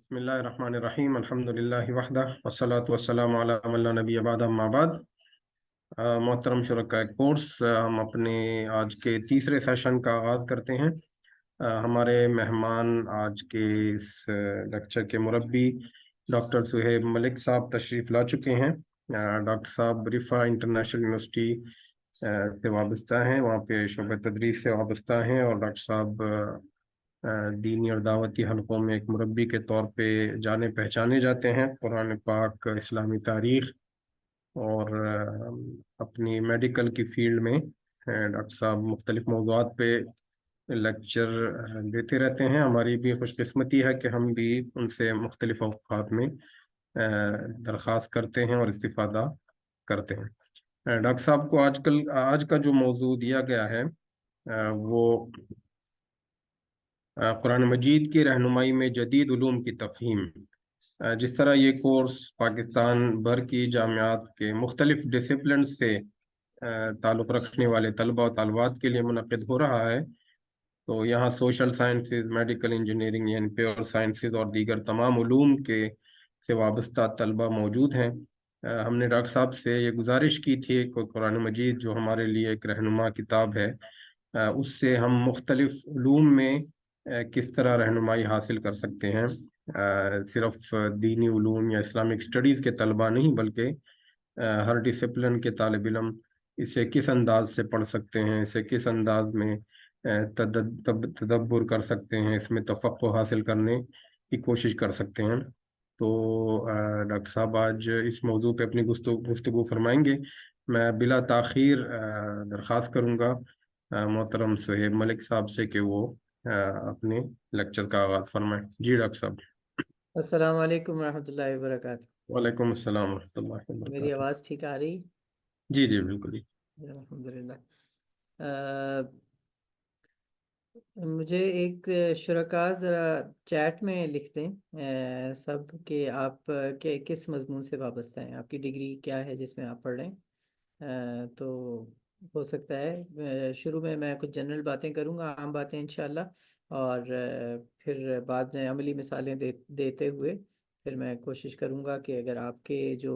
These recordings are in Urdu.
بسم اللہ الرحمن الرحیم الحمدللہ وحدہ والصلاة والسلام علی من لا نبی بعدہ اما بعد۔ محترم شرکاء کورس، ہم اپنے آج کے تیسرے سیشن کا آغاز کرتے ہیں۔ ہمارے مہمان آج کے اس لیکچر کے مربی ڈاکٹر سہیب ملک صاحب تشریف لا چکے ہیں۔ ڈاکٹر صاحب رفا انٹرنیشنل یونیورسٹی سے وابستہ ہیں، وہاں پہ شعبہ تدریس سے وابستہ ہیں، اور ڈاکٹر صاحب دینی اور دعوتی حلقوں میں ایک مربی کے طور پہ جانے پہچانے جاتے ہیں۔ قرآن پاک، اسلامی تاریخ اور اپنی میڈیکل کی فیلڈ میں ڈاکٹر صاحب مختلف موضوعات پہ لیکچر دیتے رہتے ہیں۔ ہماری بھی خوش قسمتی ہے کہ ہم بھی ان سے مختلف اوقات میں درخواست کرتے ہیں اور استفادہ کرتے ہیں۔ ڈاکٹر صاحب کو آج کا جو موضوع دیا گیا ہے وہ قرآن مجید کی رہنمائی میں جدید علوم کی تفہیم۔ جس طرح یہ کورس پاکستان بھر کی جامعات کے مختلف ڈسپلن سے تعلق رکھنے والے طلبہ و طالبات کے لیے منعقد ہو رہا ہے، تو یہاں سوشل سائنسز، میڈیکل انجینئرنگ یعنی پیور سائنسز اور دیگر تمام علوم کے سے وابستہ طلبہ موجود ہیں۔ ہم نے ڈاکٹر صاحب سے یہ گزارش کی تھی کہ قرآن مجید جو ہمارے لیے ایک رہنما کتاب ہے، اس سے ہم مختلف علوم میں کس طرح رہنمائی حاصل کر سکتے ہیں۔ صرف دینی علوم یا اسلامک اسٹڈیز کے طلبہ نہیں، بلکہ ہر ڈسپلن کے طالب علم اسے کس انداز سے پڑھ سکتے ہیں، اسے کس انداز میں تدبر کر سکتے ہیں، اس میں تفقہ حاصل کرنے کی کوشش کر سکتے ہیں۔ تو ڈاکٹر صاحب آج اس موضوع پہ اپنی گفتگو فرمائیں گے۔ میں بلا تاخیر درخواست کروں گا محترم سہیب ملک صاحب سے کہ وہ اپنے لیکچر کا آغاز فرمائیں۔ جی ڈاکٹر صاحب۔ السلام علیکم ورحمۃ اللہ وبرکاتہ۔ وعلیکم السلام ورحمۃ اللہ وبرکاتہ۔ میری آواز ٹھیک آ رہی؟ جی جی بالکل جی۔ الحمدللہ۔ مجھے ایک شرکا ذرا چیٹ میں لکھ دیں سب کہ آپ کس مضمون سے وابستہ ہیں، آپ کی ڈگری کیا ہے جس میں آپ پڑھ رہے ہیں۔ تو ہو سکتا ہے شروع میں کچھ جنرل باتیں کروں گا، عام باتیں انشاءاللہ، اور پھر بعد میں عملی مثالیں دیتے ہوئے پھر میں کوشش کروں گا کہ اگر آپ کے جو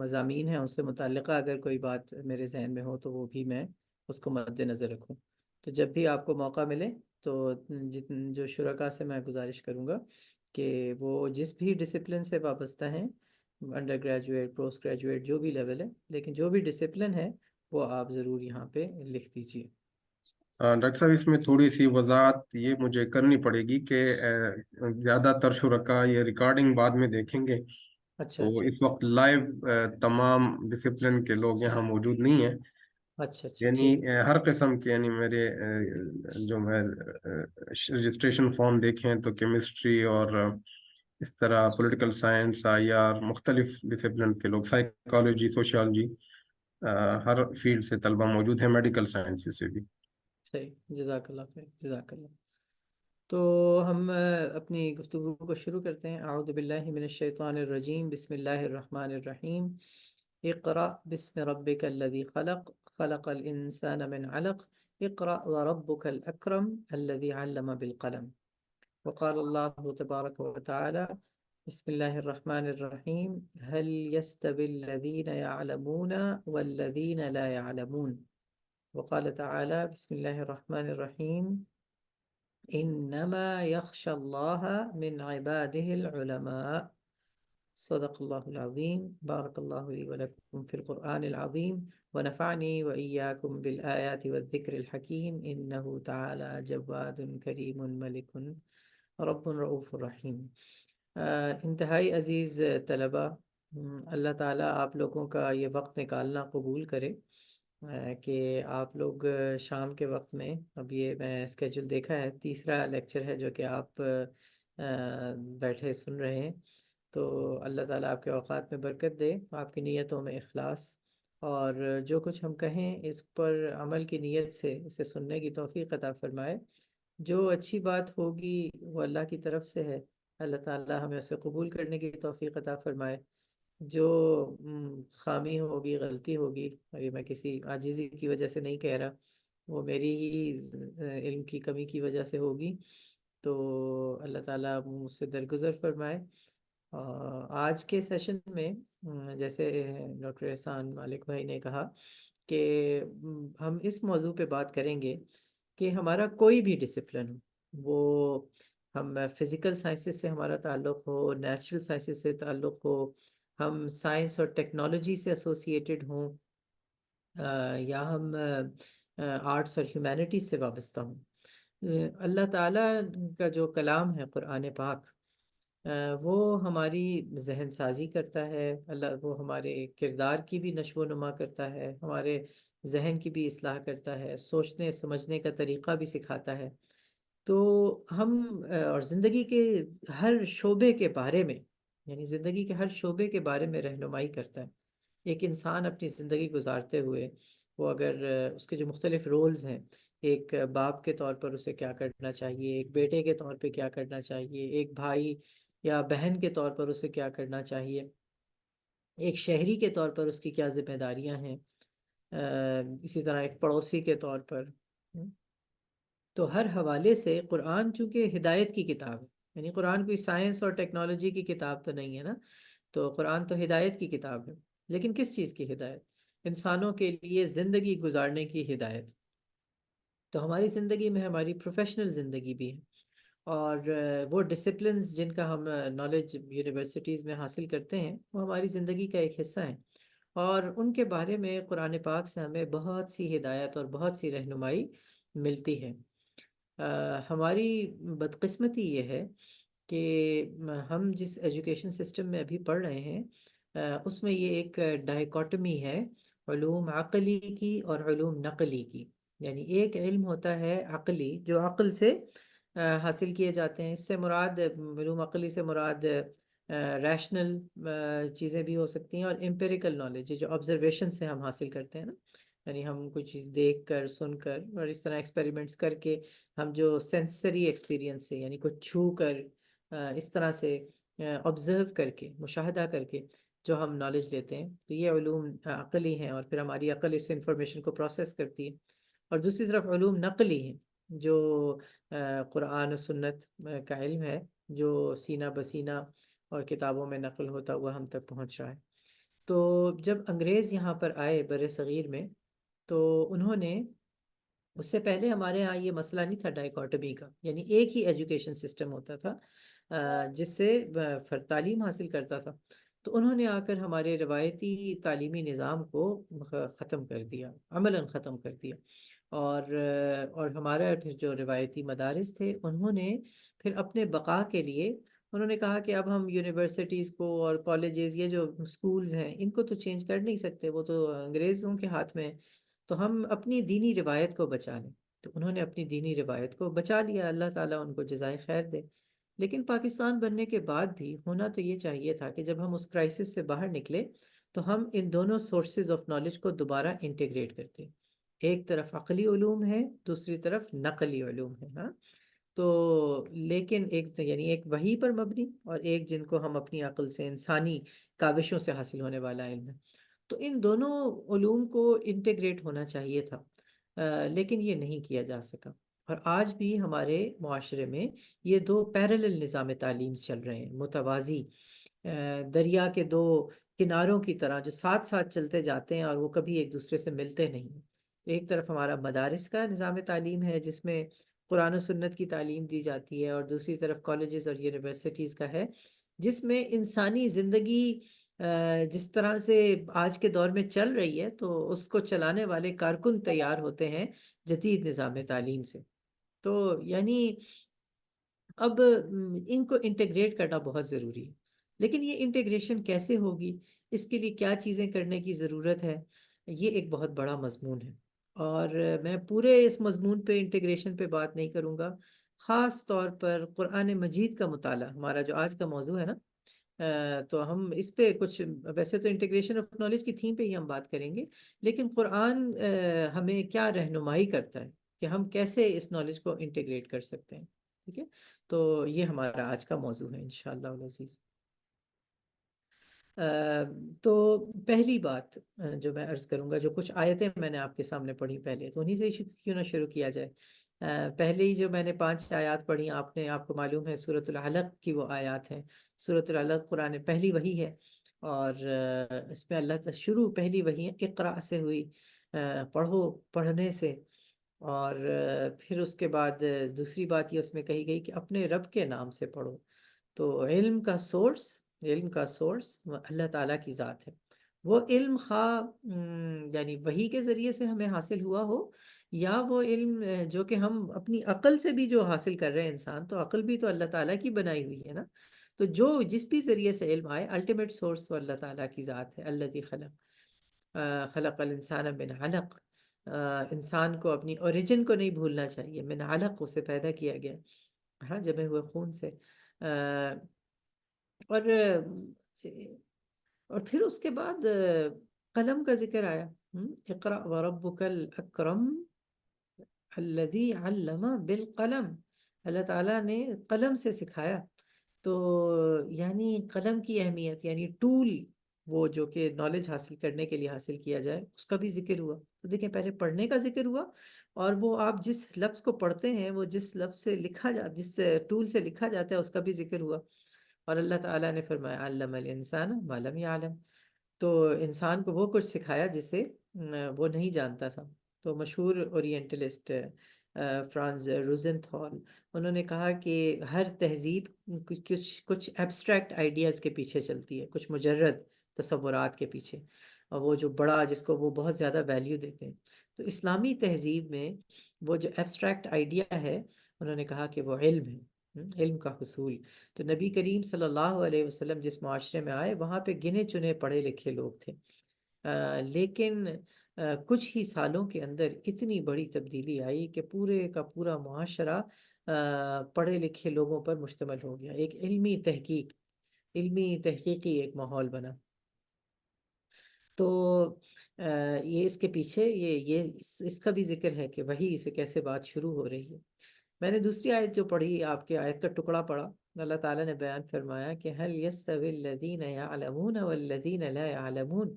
مضامین ہیں اس سے متعلقہ اگر کوئی بات میرے ذہن میں ہو تو وہ بھی میں اس کو مد نظر رکھوں۔ تو جب بھی آپ کو موقع ملے تو جو شرکا سے میں گزارش کروں گا کہ وہ جس بھی ڈسپلن سے وابستہ ہیں، انڈر گریجویٹ، پوسٹ گریجویٹ، جو بھی لیول ہے، لیکن جو بھی ڈسپلن ہے وہ آپ ضرور یہاں پہ لکھ دیجیے۔ ڈاکٹر صاحب اس میں تھوڑی سی وضاحت یہ مجھے کرنی پڑے گی کہ زیادہ تر شرکا یہ ریکارڈنگ بعد میں دیکھیں گے، اچھا تو اچھا اس وقت لائیو تمام ڈسپلن کے لوگ یہاں موجود نہیں ہیں۔ اچھا اچھا یعنی ٹھیک ہے۔ ہر قسم کے، یعنی میرے جو میں رجسٹریشن فارم دیکھیں تو کیمسٹری اور اس طرح پولیٹیکل سائنس، آئی آر، مختلف ڈسپلن کے لوگ، سائیکالوجی، سوشیالوجی، ہر فیلڈ سے طلبہ موجود ہیں، میڈیکل سائنس سے بھی۔ صحیح، جزاک اللہ خیر، جزاک اللہ۔ تو ہم اپنی گفتگو کو شروع کرتے ہیں۔ اعوذ باللہ من الشیطان الرجیم، بسم اللہ الرحمن الرحیم۔ اقرأ بسم ربک الذی خلق، خلق الانسان من علق، اقرأ وربک الاکرم الذی علم بالقلم۔ وقال اللہ تبارک وتعالی، بسم اللہ الرحمن الرحیم، هل يستوي الذین يعلمون والذین لا يعلمون۔ وقال تعالی، بسم اللہ الرحمن الرحیم، انما يخشى الله من عباده العلماء۔ صدق اللہ العظیم۔ بارک اللہ لي ولکم فی القرآن العظیم، ونفعنی وإیاکم بالآیات والذکر الحکیم، انہ تعالی جواد کریم ملک رب رؤوف رحیم۔ انتہائی عزیز طلبہ، اللہ تعالیٰ آپ لوگوں کا یہ وقت نکالنا قبول کرے کہ آپ لوگ شام کے وقت میں، اب یہ میں اسکیجول دیکھا ہے، تیسرا لیکچر ہے جو کہ آپ بیٹھے سن رہے ہیں، تو اللہ تعالیٰ آپ کے اوقات میں برکت دے، آپ کی نیتوں میں اخلاص، اور جو کچھ ہم کہیں اس پر عمل کی نیت سے اسے سننے کی توفیق عطا فرمائے۔ جو اچھی بات ہوگی وہ اللہ کی طرف سے ہے، اللہ تعالیٰ ہمیں اسے قبول کرنے کی توفیق عطا فرمائے۔ جو خامی ہوگی، غلطی ہوگی، ابھی میں کسی عاجزی کی وجہ سے نہیں کہہ رہا، وہ میری ہی علم کی کمی کی وجہ سے ہوگی، تو اللہ تعالیٰ مجھ سے درگزر فرمائے۔ آج کے سیشن میں جیسے ڈاکٹر احسان مالک بھائی نے کہا کہ ہم اس موضوع پہ بات کریں گے کہ ہمارا کوئی بھی ڈسپلن ہو، وہ ہم فزیکل سائنسز سے ہمارا تعلق ہو، نیچرل سائنسز سے تعلق ہو، ہم سائنس اور ٹیکنالوجی سے ایسوسیٹڈ ہوں، یا ہم آرٹس اور ہیومینٹیز سے وابستہ ہوں، اللہ تعالیٰ کا جو کلام ہے قرآن پاک، وہ ہماری ذہن سازی کرتا ہے، وہ ہمارے کردار کی بھی نشو و نما کرتا ہے، ہمارے ذہن کی بھی اصلاح کرتا ہے، سوچنے سمجھنے کا طریقہ بھی سکھاتا ہے۔ تو ہم اور زندگی کے ہر شعبے کے بارے میں، یعنی زندگی کے ہر شعبے کے بارے میں رہنمائی کرتا ہے۔ ایک انسان اپنی زندگی گزارتے ہوئے، وہ اگر اس کے جو مختلف رولز ہیں، ایک باپ کے طور پر اسے کیا کرنا چاہیے، ایک بیٹے کے طور پہ کیا کرنا چاہیے، ایک بھائی یا بہن کے طور پر اسے کیا کرنا چاہیے، ایک شہری کے طور پر اس کی کیا ذمہ داریاں ہیں، اسی طرح ایک پڑوسی کے طور پر۔ تو ہر حوالے سے قرآن چونکہ ہدایت کی کتاب ہے، یعنی قرآن کوئی سائنس اور ٹیکنالوجی کی کتاب تو نہیں ہے نا، تو قرآن تو ہدایت کی کتاب ہے۔ لیکن کس چیز کی ہدایت؟ انسانوں کے لیے زندگی گزارنے کی ہدایت۔ تو ہماری زندگی میں ہماری پروفیشنل زندگی بھی ہے، اور وہ ڈسپلنز جن کا ہم نالج یونیورسٹیز میں حاصل کرتے ہیں، وہ ہماری زندگی کا ایک حصہ ہیں، اور ان کے بارے میں قرآن پاک سے ہمیں بہت سی ہدایت اور بہت سی رہنمائی ملتی ہے۔ ہماری بدقسمتی یہ ہے کہ ہم جس ایجوکیشن سسٹم میں ابھی پڑھ رہے ہیں، اس میں یہ ایک ڈائیکاٹمی ہے، علوم عقلی کی اور علوم نقلی کی۔ یعنی ایک علم ہوتا ہے عقلی، جو عقل سے حاصل کیے جاتے ہیں، اس سے مراد، علوم عقلی سے مراد ریشنل چیزیں بھی ہو سکتی ہیں، اور امپیریکل نالج جو آبزرویشن سے ہم حاصل کرتے ہیں نا، یعنی ہم کوئی چیز دیکھ کر، سن کر، اور اس طرح ایکسپیریمنٹس کر کے ہم جو سینسری ایکسپیرینس سے، یعنی کچھ چھو کر، اس طرح سے آبزرو کر کے، مشاہدہ کر کے جو ہم نالج لیتے ہیں، تو یہ علوم عقلی ہیں، اور پھر ہماری عقل اس انفارمیشن کو پروسیس کرتی ہے۔ اور دوسری طرف علوم نقلی ہیں، جو قرآن و سنت کا علم ہے، جو سینہ بسینہ اور کتابوں میں نقل ہوتا ہوا ہم تک پہنچ رہا ہے۔ تو جب انگریز یہاں پر آئے بر صغیر میں، تو انہوں نے، اس سے پہلے ہمارے ہاں یہ مسئلہ نہیں تھا ڈائیکاٹمی کا، یعنی ایک ہی ایجوکیشن سسٹم ہوتا تھا جس سے فرد تعلیم حاصل کرتا تھا۔ تو انہوں نے آ کر ہمارے روایتی تعلیمی نظام کو ختم کر دیا، عملاً ختم کر دیا، اور ہمارا پھر جو روایتی مدارس تھے، انہوں نے پھر اپنے بقا کے لیے انہوں نے کہا کہ اب ہم یونیورسٹیز کو اور کالجز، یہ جو سکولز ہیں، ان کو تو چینج کر نہیں سکتے، وہ تو انگریزوں کے ہاتھ میں ہے، تو ہم اپنی دینی روایت کو بچا لیں۔ تو انہوں نے اپنی دینی روایت کو بچا لیا، اللہ تعالیٰ ان کو جزائے خیر دے۔ لیکن پاکستان بننے کے بعد بھی ہونا تو یہ چاہیے تھا کہ جب ہم اس کرائسس سے باہر نکلے، تو ہم ان دونوں سورسز آف نالج کو دوبارہ انٹیگریٹ کرتے، ایک طرف عقلی علوم ہے، دوسری طرف نقلی علوم ہے، ہاں۔ تو لیکن ایک، یعنی ایک وحی پر مبنی، اور ایک جن کو ہم اپنی عقل سے، انسانی کاوشوں سے حاصل ہونے والا علم ہے۔ تو ان دونوں علوم کو انٹیگریٹ ہونا چاہیے تھا، لیکن یہ نہیں کیا جا سکا، اور آج بھی ہمارے معاشرے میں یہ دو پیرلل نظام تعلیم چل رہے ہیں، متوازی، دریا کے دو کناروں کی طرح، جو ساتھ ساتھ چلتے جاتے ہیں، اور وہ کبھی ایک دوسرے سے ملتے نہیں ہیں۔ ایک طرف ہمارا مدارس کا نظام تعلیم ہے، جس میں قرآن و سنت کی تعلیم دی جاتی ہے، اور دوسری طرف کالجز اور یونیورسٹیز کا ہے، جس میں انسانی زندگی جس طرح سے آج کے دور میں چل رہی ہے، تو اس کو چلانے والے کارکن تیار ہوتے ہیں جدید نظام تعلیم سے۔ تو یعنی اب ان کو انٹیگریٹ کرنا بہت ضروری ہے، لیکن یہ انٹیگریشن کیسے ہوگی، اس کے لیے کیا چیزیں کرنے کی ضرورت ہے، یہ ایک بہت بڑا مضمون ہے، اور میں پورے اس مضمون پہ، انٹیگریشن پہ بات نہیں کروں گا۔ خاص طور پر قرآن مجید کا مطالعہ، ہمارا جو آج کا موضوع ہے نا، تو ہم اس پہ کچھ، ویسے تو انٹیگریشن آف نالج کی تھیم پہ ہی ہم بات کریں گے، لیکن قرآن ہمیں کیا رہنمائی کرتا ہے کہ ہم کیسے اس نالج کو انٹیگریٹ کر سکتے ہیں، ٹھیک ہے؟ تو یہ ہمارا آج کا موضوع ہے انشاءاللہ العزیز۔ تو پہلی بات جو میں عرض کروں گا، جو کچھ آیتیں میں نے آپ کے سامنے پڑھی پہلے، تو انہی سے کیوں نہ شروع کیا جائے پہلے ہی جو میں نے 5 آیات پڑھی آپ کو معلوم ہے سورۃ العلق کی وہ آیات ہیں. سورۃ العلق قرآن پہلی وحی ہے، اور اس میں اللہ شروع پہلی وحی اقرا سے ہوئی، پڑھو، پڑھنے سے. اور پھر اس کے بعد دوسری بات یہ اس میں کہی گئی کہ اپنے رب کے نام سے پڑھو. تو علم کا سورس اللہ تعالیٰ کی ذات ہے. وہ علم خواہ یعنی وحی کے ذریعے سے ہمیں حاصل ہوا ہو، یا وہ علم جو کہ ہم اپنی عقل سے بھی جو حاصل کر رہے ہیں انسان، تو عقل بھی تو اللہ تعالیٰ کی بنائی ہوئی ہے نا. تو جس بھی ذریعے سے علم آئے، الٹیمیٹ سورس تو اللہ تعالیٰ کی ذات ہے. الذی خلق الانسان من علق. انسان کو اپنی اوریجن کو نہیں بھولنا چاہیے. من علق اسے پیدا کیا گیا، ہاں، جمے ہوئے خون سے. اور پھر اس کے بعد قلم کا ذکر آیا. اقرأ وربک الاکرم الذی علم بالقلم. اللہ تعالیٰ نے قلم سے سکھایا. تو یعنی قلم کی اہمیت، یعنی ٹول، وہ جو کہ نالج حاصل کرنے کے لیے حاصل کیا جائے، اس کا بھی ذکر ہوا. تو دیکھیں، پہلے پڑھنے کا ذکر ہوا، اور وہ آپ جس لفظ کو پڑھتے ہیں وہ جس لفظ سے جس ٹول سے لکھا جاتا ہے اس کا بھی ذکر ہوا. اور اللہ تعالیٰ نے فرمایا علم الانسان ما لم یعلم. تو انسان کو وہ کچھ سکھایا جسے وہ نہیں جانتا تھا. تو مشہور اورینٹلسٹ فرانز روزنتھال، انہوں نے کہا کہ ہر تہذیب کچھ ایبسٹریکٹ آئیڈیاز کے پیچھے چلتی ہے، کچھ مجرد تصورات کے پیچھے، اور وہ جو بڑا، جس کو وہ بہت زیادہ ویلیو دیتے ہیں. تو اسلامی تہذیب میں وہ جو ایبسٹریکٹ آئیڈیا ہے، انہوں نے کہا کہ وہ علم ہے، علم کا حصول. تو نبی کریم صلی اللہ علیہ وسلم جس معاشرے میں آئے، وہاں پہ گنے چنے پڑھے لکھے لوگ تھے، لیکن کچھ ہی سالوں کے اندر اتنی بڑی تبدیلی آئی کہ پورے کا پورا معاشرہ پڑھے لکھے لوگوں پر مشتمل ہو گیا. ایک علمی تحقیقی ایک ماحول بنا. تو یہ اس کے پیچھے اس کا بھی ذکر ہے کہ وہی اسے کیسے بات شروع ہو رہی ہے. میں نے دوسری آیت جو پڑھی، آپ کے آیت کا ٹکڑا پڑھا. اللہ تعالیٰ نے بیان فرمایا کہ هل يستوي الذين يعلمون والذين لا يعلمون.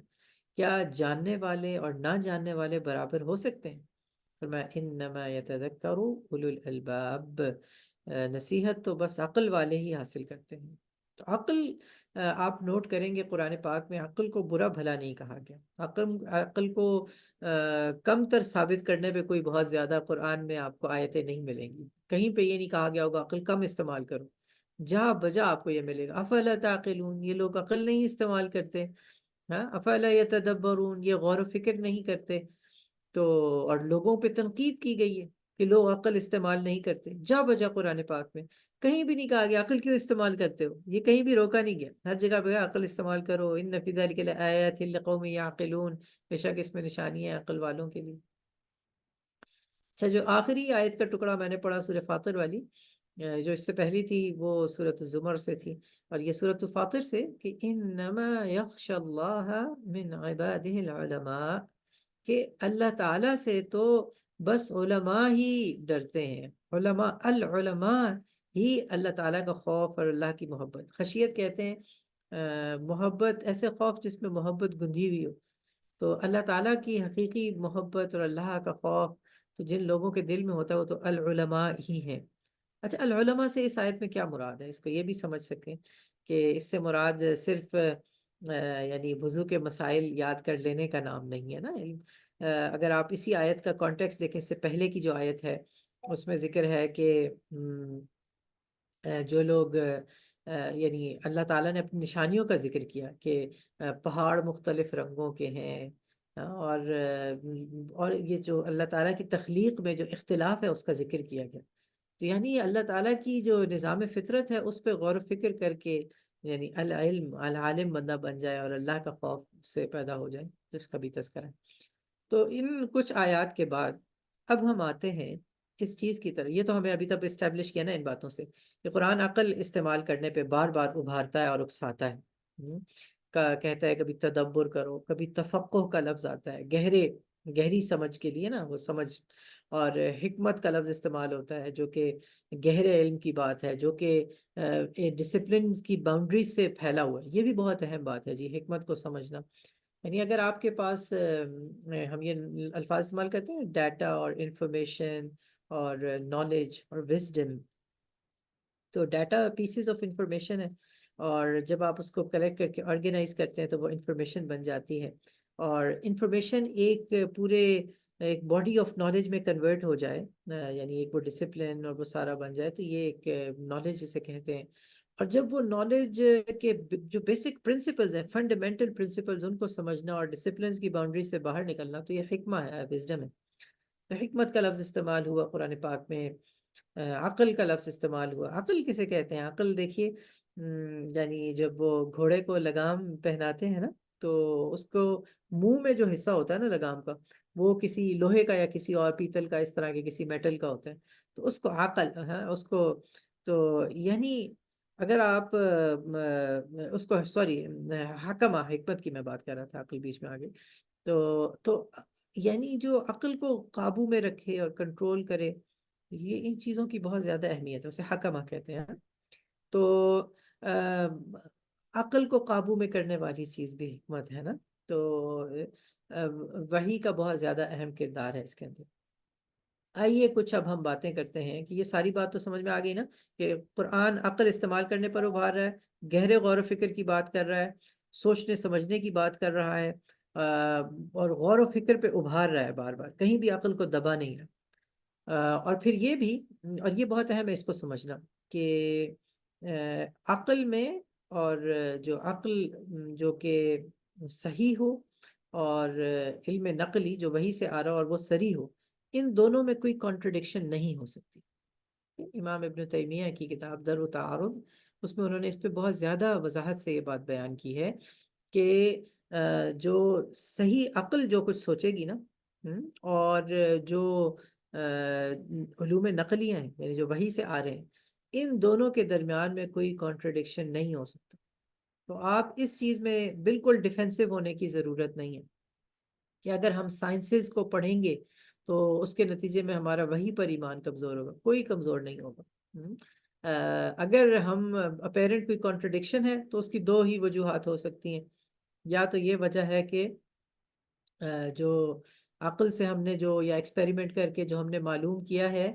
کیا جاننے والے اور نہ جاننے والے برابر ہو سکتے ہیں؟ فرمایا انما يتذكر اولو الالباب. نصیحت تو بس عقل والے ہی حاصل کرتے ہیں. تو عقل، آپ نوٹ کریں گے قرآن پاک میں عقل کو برا بھلا نہیں کہا گیا. عقل کو کم تر ثابت کرنے پہ کوئی بہت زیادہ قرآن میں آپ کو آیتیں نہیں ملیں گی. کہیں پہ یہ نہیں کہا گیا ہوگا عقل کم استعمال کرو. جہاں بجا آپ کو یہ ملے گا افلا تعقلون. یہ لوگ عقل نہیں استعمال کرتے. ہاں، افلا یتدبرون، یہ غور و فکر نہیں کرتے. تو اور لوگوں پہ تنقید کی گئی ہے کہ لوگ عقل استعمال نہیں کرتے. جا بجا قرآن پاک میں کہیں بھی نہیں کہا گیا عقل کیوں استعمال کرتے ہو. یہ کہیں بھی روکا نہیں گیا. ہر جگہ پہ عقل استعمال کرو. ان فی ذلک لآیات لقوم یعقلون. بے شک اس میں نشانی ہے عقل والوں کے لیے. اچھا، جو آخری آیت کا ٹکڑا میں نے پڑھا سورہ فاطر والی، جو اس سے پہلی تھی وہ سورۃ الزمر سے تھی، اور یہ سورۃ فاطر سے، کہ انما یخشى اللہ من عباده العلماء. کہ اللہ تعالیٰ سے تو بس علماء ہی ڈرتے ہیں. العلماء ہی اللہ تعالیٰ کا خوف اور اللہ کی محبت. خشیت کہتے ہیں محبت، ایسے خوف جس میں محبت گندھی ہوئی ہو. تو اللہ تعالیٰ کی حقیقی محبت اور اللہ کا خوف تو جن لوگوں کے دل میں ہوتا ہے وہ تو العلماء ہی ہیں. اچھا، العلماء سے اس آیت میں کیا مراد ہے؟ اس کو یہ بھی سمجھ سکیں کہ اس سے مراد صرف یعنی وضو کے مسائل یاد کر لینے کا نام نہیں ہے نا علم. اگر آپ اسی آیت کا کانٹیکس دیکھیں، اس سے پہلے کی جو آیت ہے اس میں ذکر ہے کہ جو لوگ یعنی اللہ تعالیٰ نے اپنی نشانیوں کا ذکر کیا کہ پہاڑ مختلف رنگوں کے ہیں، اور یہ جو اللہ تعالیٰ کی تخلیق میں جو اختلاف ہے اس کا ذکر کیا گیا. تو یعنی اللہ تعالیٰ کی جو نظام فطرت ہے اس پہ غور و فکر کر کے یعنی العالم بندہ بن جائے اور اللہ کا خوف سے پیدا ہو جائے، تو اس کا بھی تذکرہ ہے. تو ان کچھ آیات کے بعد اب ہم آتے ہیں اس چیز کی طرح. یہ تو ہمیں ابھی تک اسٹیبلش کیا نا ان باتوں سے کہ قرآن عقل استعمال کرنے پہ بار بار ابھارتا ہے اور اکساتا ہے. کہتا ہے کبھی تدبر کرو، کبھی تفقہ کا لفظ آتا ہے گہری سمجھ کے لیے نا، وہ سمجھ. اور حکمت کا لفظ استعمال ہوتا ہے جو کہ گہرے علم کی بات ہے، جو کہ ڈسپلن کی باؤنڈریز سے پھیلا ہوا ہے. یہ بھی بہت اہم بات ہے جی، حکمت کو سمجھنا. یعنی اگر آپ کے پاس ہم یہ الفاظ استعمال کرتے ہیں ڈیٹا اور انفارمیشن اور نالج اور وزڈم. تو ڈیٹا پیسز آف انفارمیشن ہے، اور جب آپ اس کو کلیکٹ کر کے آرگنائز کرتے ہیں تو وہ انفارمیشن بن جاتی ہے، اور انفارمیشن ایک پورے ایک باڈی آف نالج میں کنورٹ ہو جائے، یعنی ایک وہ ڈسپلن اور وہ سارا بن جائے، تو یہ ایک نالج جسے کہتے ہیں. اور جب وہ نالج کے جو بیسک پرنسپلز ہیں، فنڈامنٹل پرنسپلز، ان کو سمجھنا اور ڈسپلنز کی باؤنڈری سے باہر نکلنا، تو یہ حکمہ ہے، وزڈم ہے. تو حکمت کا لفظ استعمال ہوا قرآن پاک میں، عقل کا لفظ استعمال ہوا. عقل کسے کہتے ہیں؟ عقل دیکھیے، یعنی جب وہ گھوڑے کو لگام پہناتے ہیں نا، تو اس کو منہ میں جو حصہ ہوتا ہے نا لگام کا، وہ کسی لوہے کا یا کسی اور پیتل کا، اس طرح کے کسی میٹل کا ہوتا ہے، تو اس کو عقل، ہاں اس کو، تو یعنی اگر آپ اس کو، سوری، حکمہ، حکمت کی میں بات کر رہا تھا، عقل بیچ میں آ گئی. تو یعنی جو عقل کو قابو میں رکھے اور کنٹرول کرے، یہ ان چیزوں کی بہت زیادہ اہمیت ہے، اسے حکمہ کہتے ہیں. تو عقل کو قابو میں کرنے والی چیز بھی حکمت ہے نا. تو وحی کا بہت زیادہ اہم کردار ہے اس کے اندر. آئیے کچھ اب ہم باتیں کرتے ہیں کہ یہ ساری بات تو سمجھ میں آ گئی نا، کہ قرآن عقل استعمال کرنے پر ابھار رہا ہے، گہرے غور و فکر کی بات کر رہا ہے، سوچنے سمجھنے کی بات کر رہا ہے، اور غور و فکر پہ ابھار رہا ہے بار بار، کہیں بھی عقل کو دبا نہیں رہا. اور پھر یہ بھی، اور یہ بہت اہم ہے اس کو سمجھنا، کہ عقل میں، اور جو عقل جو کہ صحیح ہو، اور علم نقلی جو وحی سے آ رہا ہو اور وہ صریح ہو، ان دونوں میں کوئی کانٹرڈکشن نہیں ہو سکتی. امام ابن تیمیہ کی کتاب در و تعارض، اس میں انہوں نے اس پہ بہت زیادہ وضاحت سے یہ بات بیان کی ہے کہ جو صحیح عقل جو کچھ سوچے گی نا، اور جو علوم نقلیہ ہیں، یعنی جو وحی سے آ رہے ہیں، ان دونوں کے درمیان میں کوئی کانٹرڈکشن نہیں ہو سکتا. تو آپ اس چیز میں بالکل ڈیفینسو ہونے کی ضرورت نہیں ہے، کہ اگر ہم سائنسز کو پڑھیں گے تو اس کے نتیجے میں ہمارا وحی پر ایمان کمزور ہوگا. کوئی کمزور نہیں ہوگا. اگر ہم اپیرنٹ کوئی کانٹرڈکشن ہے تو اس کی دو ہی وجوہات ہو سکتی ہیں. یا تو یہ وجہ ہے کہ جو عقل سے ہم نے جو، یا ایکسپیریمنٹ کر کے جو ہم نے معلوم کیا ہے،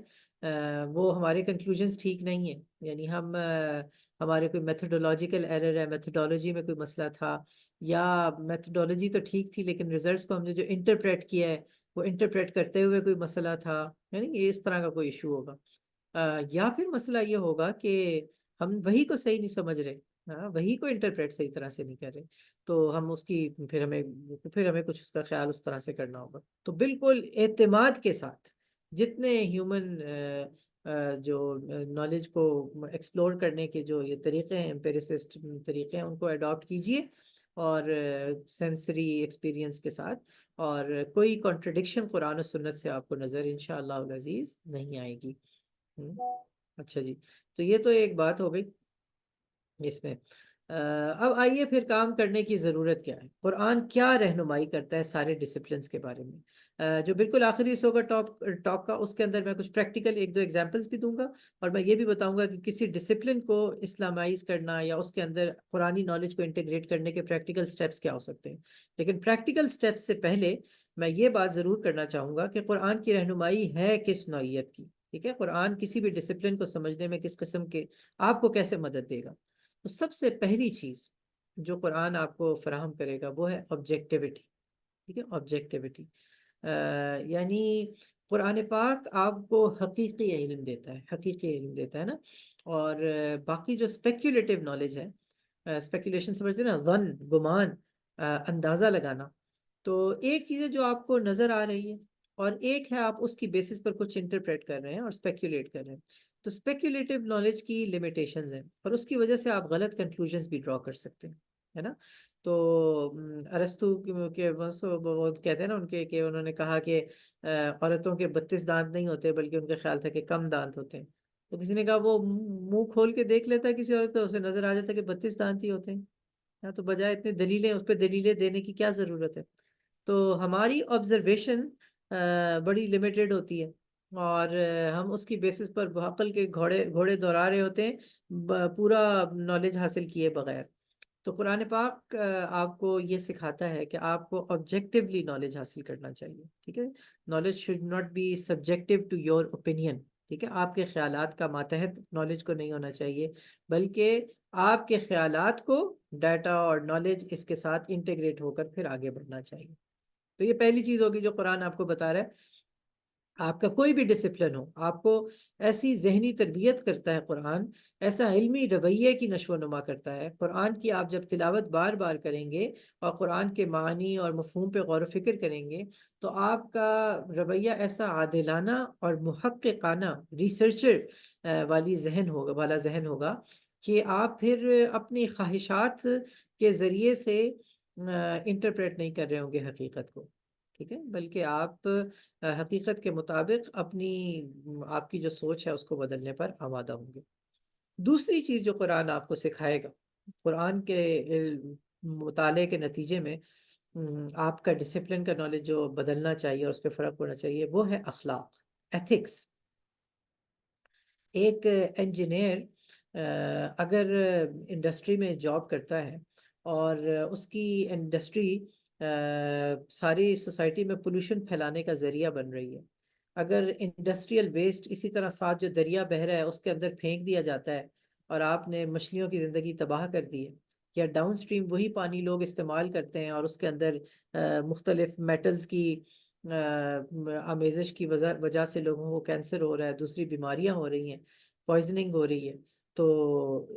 وہ ہمارے کنکلوژنز ٹھیک نہیں ہیں، یعنی ہمارے کوئی میتھڈولوجیکل ایرر ہے، میتھڈولوجی میں کوئی مسئلہ تھا، یا میتھڈولوجی تو ٹھیک تھی لیکن ریزلٹس کو ہم نے جو انٹرپریٹ کیا ہے، وہ انٹرپریٹ کرتے ہوئے کوئی مسئلہ تھا، یعنی یہ اس طرح کا کوئی ایشو ہوگا. یا پھر مسئلہ یہ ہوگا کہ ہم وہی کو صحیح نہیں سمجھ رہے، وہی کو انٹرپریٹ صحیح طرح سے نہیں کر رہے، تو ہم اس کی پھر ہمیں کچھ اس کا خیال اس طرح سے کرنا ہوگا. تو بالکل اعتماد کے ساتھ جتنے ہیومن جو نالج کو ایکسپلور کرنے کے جو یہ طریقے ہیں، امپیریسسٹ طریقے ہیں، ان کو اڈاپٹ کیجئے، اور سینسری ایکسپیرینس کے ساتھ، اور کوئی کانٹرڈکشن قرآن و سنت سے آپ کو نظر انشاءاللہ العزیز نہیں آئے گی. اچھا جی، تو یہ تو ایک بات ہو گئی اس میں. اب آئیے پھر کام کرنے کی ضرورت کیا ہے. قرآن کیا رہنمائی کرتا ہے سارے ڈسپلنس کے بارے میں. جو بالکل آخری حصہ ہوگا ٹاک کا، اس کے اندر میں کچھ پریکٹیکل ایک دو ایگزامپلس بھی دوں گا، اور میں یہ بھی بتاؤں گا کہ کسی ڈسپلن کو اسلامائز کرنا یا اس کے اندر قرآنی نالج کو انٹیگریٹ کرنے کے پریکٹیکل سٹیپس کیا ہو سکتے ہیں. لیکن پریکٹیکل سٹیپس سے پہلے میں یہ بات ضرور کرنا چاہوں گا کہ قرآن کی رہنمائی ہے کس نوعیت کی. ٹھیک ہے، قرآن کسی بھی ڈسپلن کو سمجھنے میں کس قسم کے آپ کو کیسے مدد دے گا. تو سب سے پہلی چیز جو قرآن آپ کو فراہم کرے گا وہ ہے آبجیکٹیوٹی. ٹھیک ہے، آبجیکٹیوٹی، یعنی قرآن پاک آپ کو حقیقی علم دیتا ہے، حقیقی علم دیتا ہے نا. اور باقی جو اسپیکولیٹو نالج ہے، اسپیکولیشن سمجھتے ہیں نا، ظن، گمان، اندازہ لگانا، تو ایک چیز ہے جو آپ کو نظر آ رہی ہے، اور ایک ہے آپ اس کی بیسس پر کچھ انٹرپریٹ کر رہے ہیں اور اسپیکولیٹ کر رہے ہیں. تو اسپیکولیٹو نالج کی لمیٹیشنز ہیں، اور اس کی وجہ سے آپ غلط کنکلوژنز بھی ڈرا کر سکتے ہیں، ہے نا. تو ارسطو کے وہ کہتے ہیں نا ان کے، کہ انہوں نے کہا کہ عورتوں کے 32 دانت نہیں ہوتے، بلکہ ان کا خیال تھا کہ کم دانت ہوتے ہیں. تو کسی نے کہا وہ منہ کھول کے دیکھ لیتا ہے کسی عورت کا، اسے نظر آ جاتا ہے کہ 32 دانت ہی ہوتے ہیں. تو بجائے اتنے دلیلیں، اس پہ دلیلیں دینے کی کیا ضرورت ہے. تو ہماری آبزرویشن بڑی لمیٹڈ ہوتی ہے، اور ہم اس کی بیسس پر عقل کے گھوڑے دوڑا رہے ہوتے ہیں پورا نالج حاصل کیے بغیر. تو قرآن پاک آپ کو یہ سکھاتا ہے کہ آپ کو آبجیکٹیولی نالج حاصل کرنا چاہیے، ٹھیک ہے. Knowledge should not be subjective to your opinion, ٹھیک ہے. آپ کے خیالات کا ماتحت نالج کو نہیں ہونا چاہیے، بلکہ آپ کے خیالات کو ڈیٹا اور نالج اس کے ساتھ انٹیگریٹ ہو کر پھر آگے بڑھنا چاہیے. تو یہ پہلی چیز ہوگی جو قرآن آپ کو بتا رہا ہے. آپ کا کوئی بھی ڈسپلن ہو، آپ کو ایسی ذہنی تربیت کرتا ہے قرآن، ایسا علمی رویے کی نشو و نما کرتا ہے. قرآن کی آپ جب تلاوت بار بار کریں گے اور قرآن کے معنی اور مفہوم پہ غور و فکر کریں گے تو آپ کا رویہ ایسا عادلانہ اور محققانہ ریسرچر والی ذہن ہوگا کہ آپ پھر اپنی خواہشات کے ذریعے سے انٹرپریٹ نہیں کر رہے ہوں گے حقیقت کو، ٹھیک ہے، بلکہ آپ حقیقت کے مطابق آپ کی جو سوچ ہے اس کو بدلنے پر آمادہ ہوں گے. دوسری چیز جو قرآن آپ کو سکھائے گا، قرآن کے مطالعے کے نتیجے میں آپ کا ڈسپلن کا نالج جو بدلنا چاہیے اور اس پہ فرق ہونا چاہیے، وہ ہے اخلاق، ایتھکس. ایک انجینئر اگر انڈسٹری میں جاب کرتا ہے اور اس کی انڈسٹری ساری سوسائٹی میں پولوشن پھیلانے کا ذریعہ بن رہی ہے، اگر انڈسٹریل ویسٹ اسی طرح ساتھ جو دریا بہہ رہا ہے اس کے اندر پھینک دیا جاتا ہے اور آپ نے مچھلیوں کی زندگی تباہ کر دی ہے، یا ڈاؤن سٹریم وہی پانی لوگ استعمال کرتے ہیں اور اس کے اندر مختلف میٹلز کی آمیزش کی وجہ سے لوگوں کو کینسر ہو رہا ہے، دوسری بیماریاں ہو رہی ہیں، پوائزننگ ہو رہی ہے. تو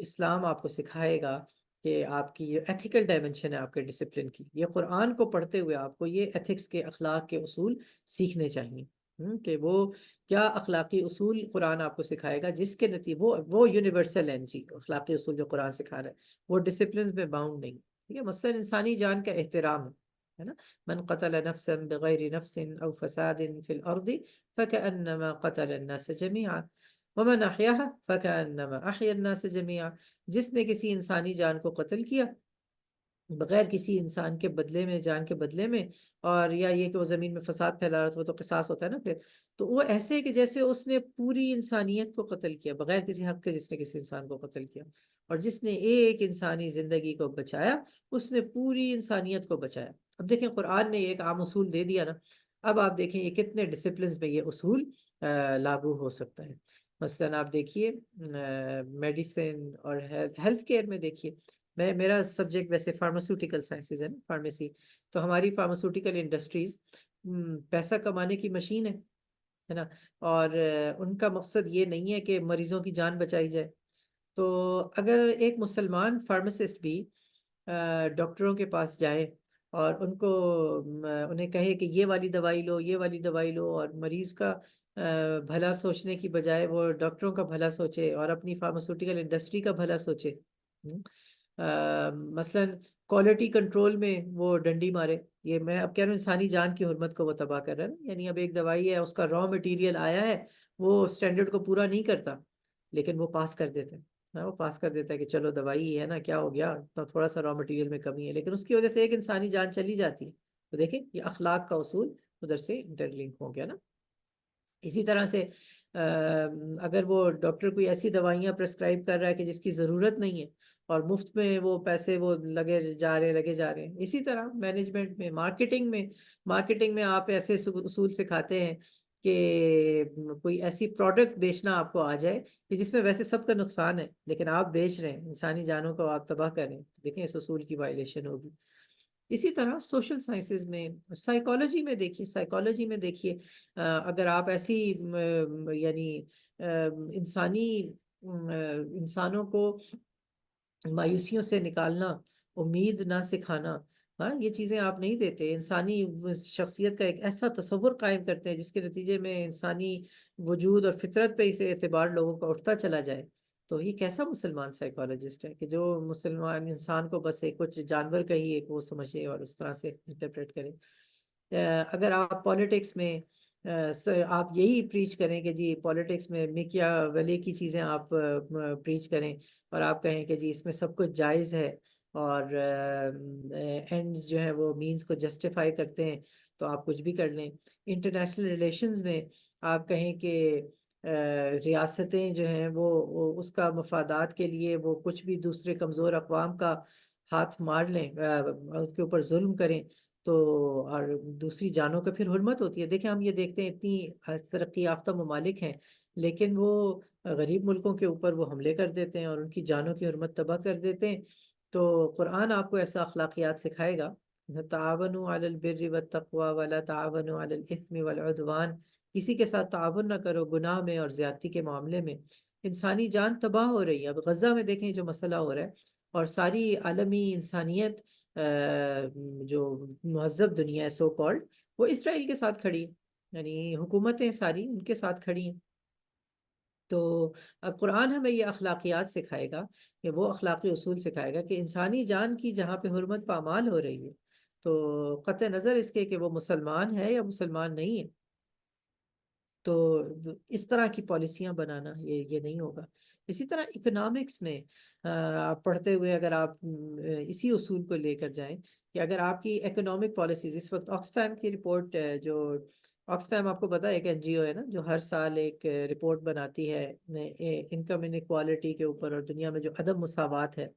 اسلام آپ کو سکھائے گا کہ آپ کی یہ ایتھیکل ڈائمنشن ہے آپ کے ڈسپلن کی، یہ قرآن کو پڑھتے ہوئے آپ کو یہ ایتھکس کے، اخلاق کے اصول سیکھنے چاہیے کہ وہ کیا اخلاقی اصول قرآن آپ کو سکھائے گا جس کے نتیجے وہ یونیورسل ہیں. جی، اخلاقی اصول جو قرآن سکھا رہا ہے وہ ڈسپلنز میں باؤنڈ نہیں، ٹھیک ہے. مثلا انسانی جان کا احترام ہے نا، من قتل نفسا بغیر نفس او فساد فی الارض فکأنما قتل الناس جميعا ومن احیاها فکأنما احیا الناس جميعا. جس نے کسی انسانی جان کو قتل کیا بغیر کسی انسان کے بدلے میں، جان کے بدلے میں، اور یا یہ کہ وہ زمین میں فساد پھیلا رہا تھا، وہ تو قصاص ہوتا ہے نا پھر، تو وہ ایسے کہ جیسے اس نے پوری انسانیت کو قتل کیا بغیر کسی حق کے، جس نے کسی انسان کو قتل کیا. اور جس نے ایک انسانی زندگی کو بچایا اس نے پوری انسانیت کو بچایا. اب دیکھیں قرآن نے ایک عام اصول دے دیا نا، اب آپ دیکھیں یہ کتنے ڈسپلنز میں یہ اصول لاگو ہو سکتا ہے. مثلا آپ دیکھیے میڈیسن اور ہیلتھ کیئر میں دیکھیے، میرا سبجیکٹ ویسے فارماسیوٹیکل سائنسز ہے نا، فارمیسی، تو ہماری فارماسیوٹیکل انڈسٹریز پیسہ کمانے کی مشین ہے نا، اور ان کا مقصد یہ نہیں ہے کہ مریضوں کی جان بچائی جائے. تو اگر ایک مسلمان فارماسسٹ بھی ڈاکٹروں کے پاس جائے اور انہیں کہے کہ یہ والی دوائی لو، یہ والی دوائی لو، اور مریض کا بھلا سوچنے کی بجائے وہ ڈاکٹروں کا بھلا سوچے اور اپنی فارماسیوٹیکل انڈسٹری کا بھلا سوچے، مثلا کوالٹی کنٹرول میں وہ ڈنڈی مارے، یہ میں اب کہہ رہا ہوں انسانی جان کی حرمت کو وہ تباہ کر رہا ہے. یعنی اب ایک دوائی ہے، اس کا را مٹیریل آیا ہے، وہ سٹینڈرڈ کو پورا نہیں کرتا لیکن وہ پاس کر دیتے ہیں، وہ پاس کر دیتا ہے کہ چلو دوائی ہے نا، کیا ہو گیا، تو تھوڑا سا را مٹیریل میں کمی ہے، لیکن اس کی وجہ سے ایک انسانی جان چلی جاتی ہے. تو دیکھیں یہ اخلاق کا اصول ادھر سے انٹر لنک ہو گیا نا. اسی طرح سے اگر وہ ڈاکٹر کوئی ایسی دوائیاں پرسکرائب کر رہا ہے کہ جس کی ضرورت نہیں ہے اور مفت میں وہ پیسے وہ لگے جا رہے ہیں. اسی طرح مینجمنٹ میں، مارکیٹنگ میں آپ ایسے اصول سکھاتے ہیں کہ کوئی ایسی پروڈکٹ بیچنا آپ کو آ جائے کہ جس میں ویسے سب کا نقصان ہے لیکن آپ بیچ رہے ہیں، انسانی جانوں کو آپ تباہ کر رہے ہیں، تو دیکھیں اس اصول کی وائلیشن ہوگی. اسی طرح سوشل سائنسز میں، سائیکالوجی میں دیکھیے اگر آپ ایسی یعنی انسانوں کو مایوسیوں سے نکالنا، امید نہ سکھانا، ہاں یہ چیزیں آپ نہیں دیتے. انسانی شخصیت کا ایک ایسا تصور قائم کرتے ہیں جس کے نتیجے میں انسانی وجود اور فطرت پہ اسے اعتبار لوگوں کا اٹھتا چلا جائے. تو یہ کیسا مسلمان سائیکالوجسٹ ہے کہ جو مسلمان انسان کو بس ایک کچھ جانور کا ہی ایک وہ سمجھے اور اس طرح سے انٹرپریٹ کرے. اگر آپ پالیٹکس میں آپ یہی پریچ کریں کہ جی پالیٹکس میں میکیا ویلی کی چیزیں آپ پریچ کریں اور آپ کہیں کہ جی اس میں سب کچھ جائز ہے اور اینڈز جو ہیں وہ مینز کو جسٹیفائی کرتے ہیں، تو آپ کچھ بھی کر لیں. انٹرنیشنل ریلیشنز میں آپ کہیں کہ ریاستیں جو ہیں وہ اس کا مفادات کے لیے وہ کچھ بھی دوسرے کمزور اقوام کا ہاتھ مار لیں، اس کے اوپر ظلم کریں تو، اور دوسری جانوں کا پھر حرمت ہوتی ہے. دیکھیں ہم یہ دیکھتے ہیں اتنی ترقی یافتہ ممالک ہیں لیکن وہ غریب ملکوں کے اوپر وہ حملے کر دیتے ہیں اور ان کی جانوں کی حرمت تباہ کر دیتے ہیں. تو قرآن آپ کو ایسا اخلاقیات سکھائے گا. تعاونوا علی البر والتقوی ولا تعاونوا علی الاثم والعدوان. کسی کے ساتھ تعاون نہ کرو گناہ میں اور زیادتی کے معاملے میں. انسانی جان تباہ ہو رہی ہے. اب غزہ میں دیکھیں جو مسئلہ ہو رہا ہے، اور ساری عالمی انسانیت جو مہذب دنیا ہے سو کالڈ، وہ اسرائیل کے ساتھ کھڑی ہے، یعنی حکومتیں ساری ان کے ساتھ کھڑی ہیں. تو قرآن ہمیں یہ اخلاقیات سکھائے گا، کہ وہ اخلاقی اصول سکھائے گا کہ انسانی جان کی جہاں پہ حرمت پامال ہو رہی ہے، تو قطع نظر اس کے کہ وہ مسلمان ہے یا مسلمان نہیں ہے، تو اس طرح کی پالیسیاں بنانا یہ نہیں ہوگا. اسی طرح اکنامکس میں آپ پڑھتے ہوئے اگر آپ اسی اصول کو لے کر جائیں کہ اگر آپ کی اکنامک پالیسیز، اس وقت آکسفیم کی رپورٹ، جو آکسفیم آپ کو پتا ہے ایک این جی او ہے نا جو ہر سال ایک رپورٹ بناتی ہے انکم انیکوالٹی کے اوپر اور دنیا میں جو عدم مساوات ہے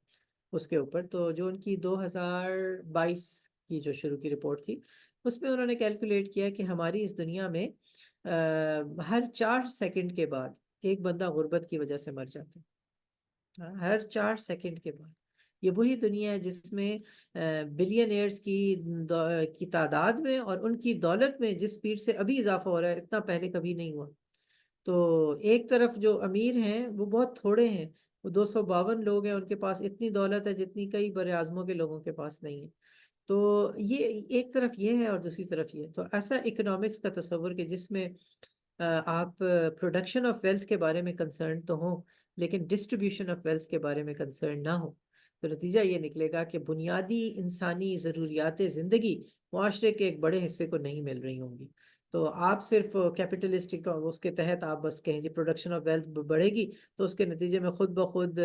اس کے اوپر. تو جو ان کی 2022 کی جو شروع کی رپورٹ تھی، اس میں انہوں نے کیلکولیٹ کیا کہ ہماری اس دنیا میں ہر 4 سیکنڈ کے بعد ایک بندہ غربت کی وجہ سے مر جاتا ہے. ہر 4 سیکنڈ کے بعد. یہ وہی دنیا ہے جس میں بلینئرز کی تعداد میں اور ان کی دولت میں جس سپیڈ سے ابھی اضافہ ہو رہا ہے، اتنا پہلے کبھی نہیں ہوا. تو ایک طرف جو امیر ہیں وہ بہت تھوڑے ہیں، وہ 252 لوگ ہیں، ان کے پاس اتنی دولت ہے جتنی کئی بر اعظموں کے لوگوں کے پاس نہیں ہے. تو یہ ایک طرف یہ ہے اور دوسری طرف یہ. تو ایسا اکنامکس کا تصور کہ جس میں آپ پروڈکشن آف ویلتھ کے بارے میں کنسرن تو ہوں لیکن ڈسٹریبیوشن آف ویلتھ کے بارے میں کنسرن نہ ہو، تو نتیجہ یہ نکلے گا کہ بنیادی انسانی ضروریات زندگی معاشرے کے ایک بڑے حصے کو نہیں مل رہی ہوں گی. تو آپ صرف کیپٹلسٹک اس کے تحت آپ بس کہیں جی پروڈکشن آف ویلتھ بڑھے گی تو اس کے نتیجے میں خود بخود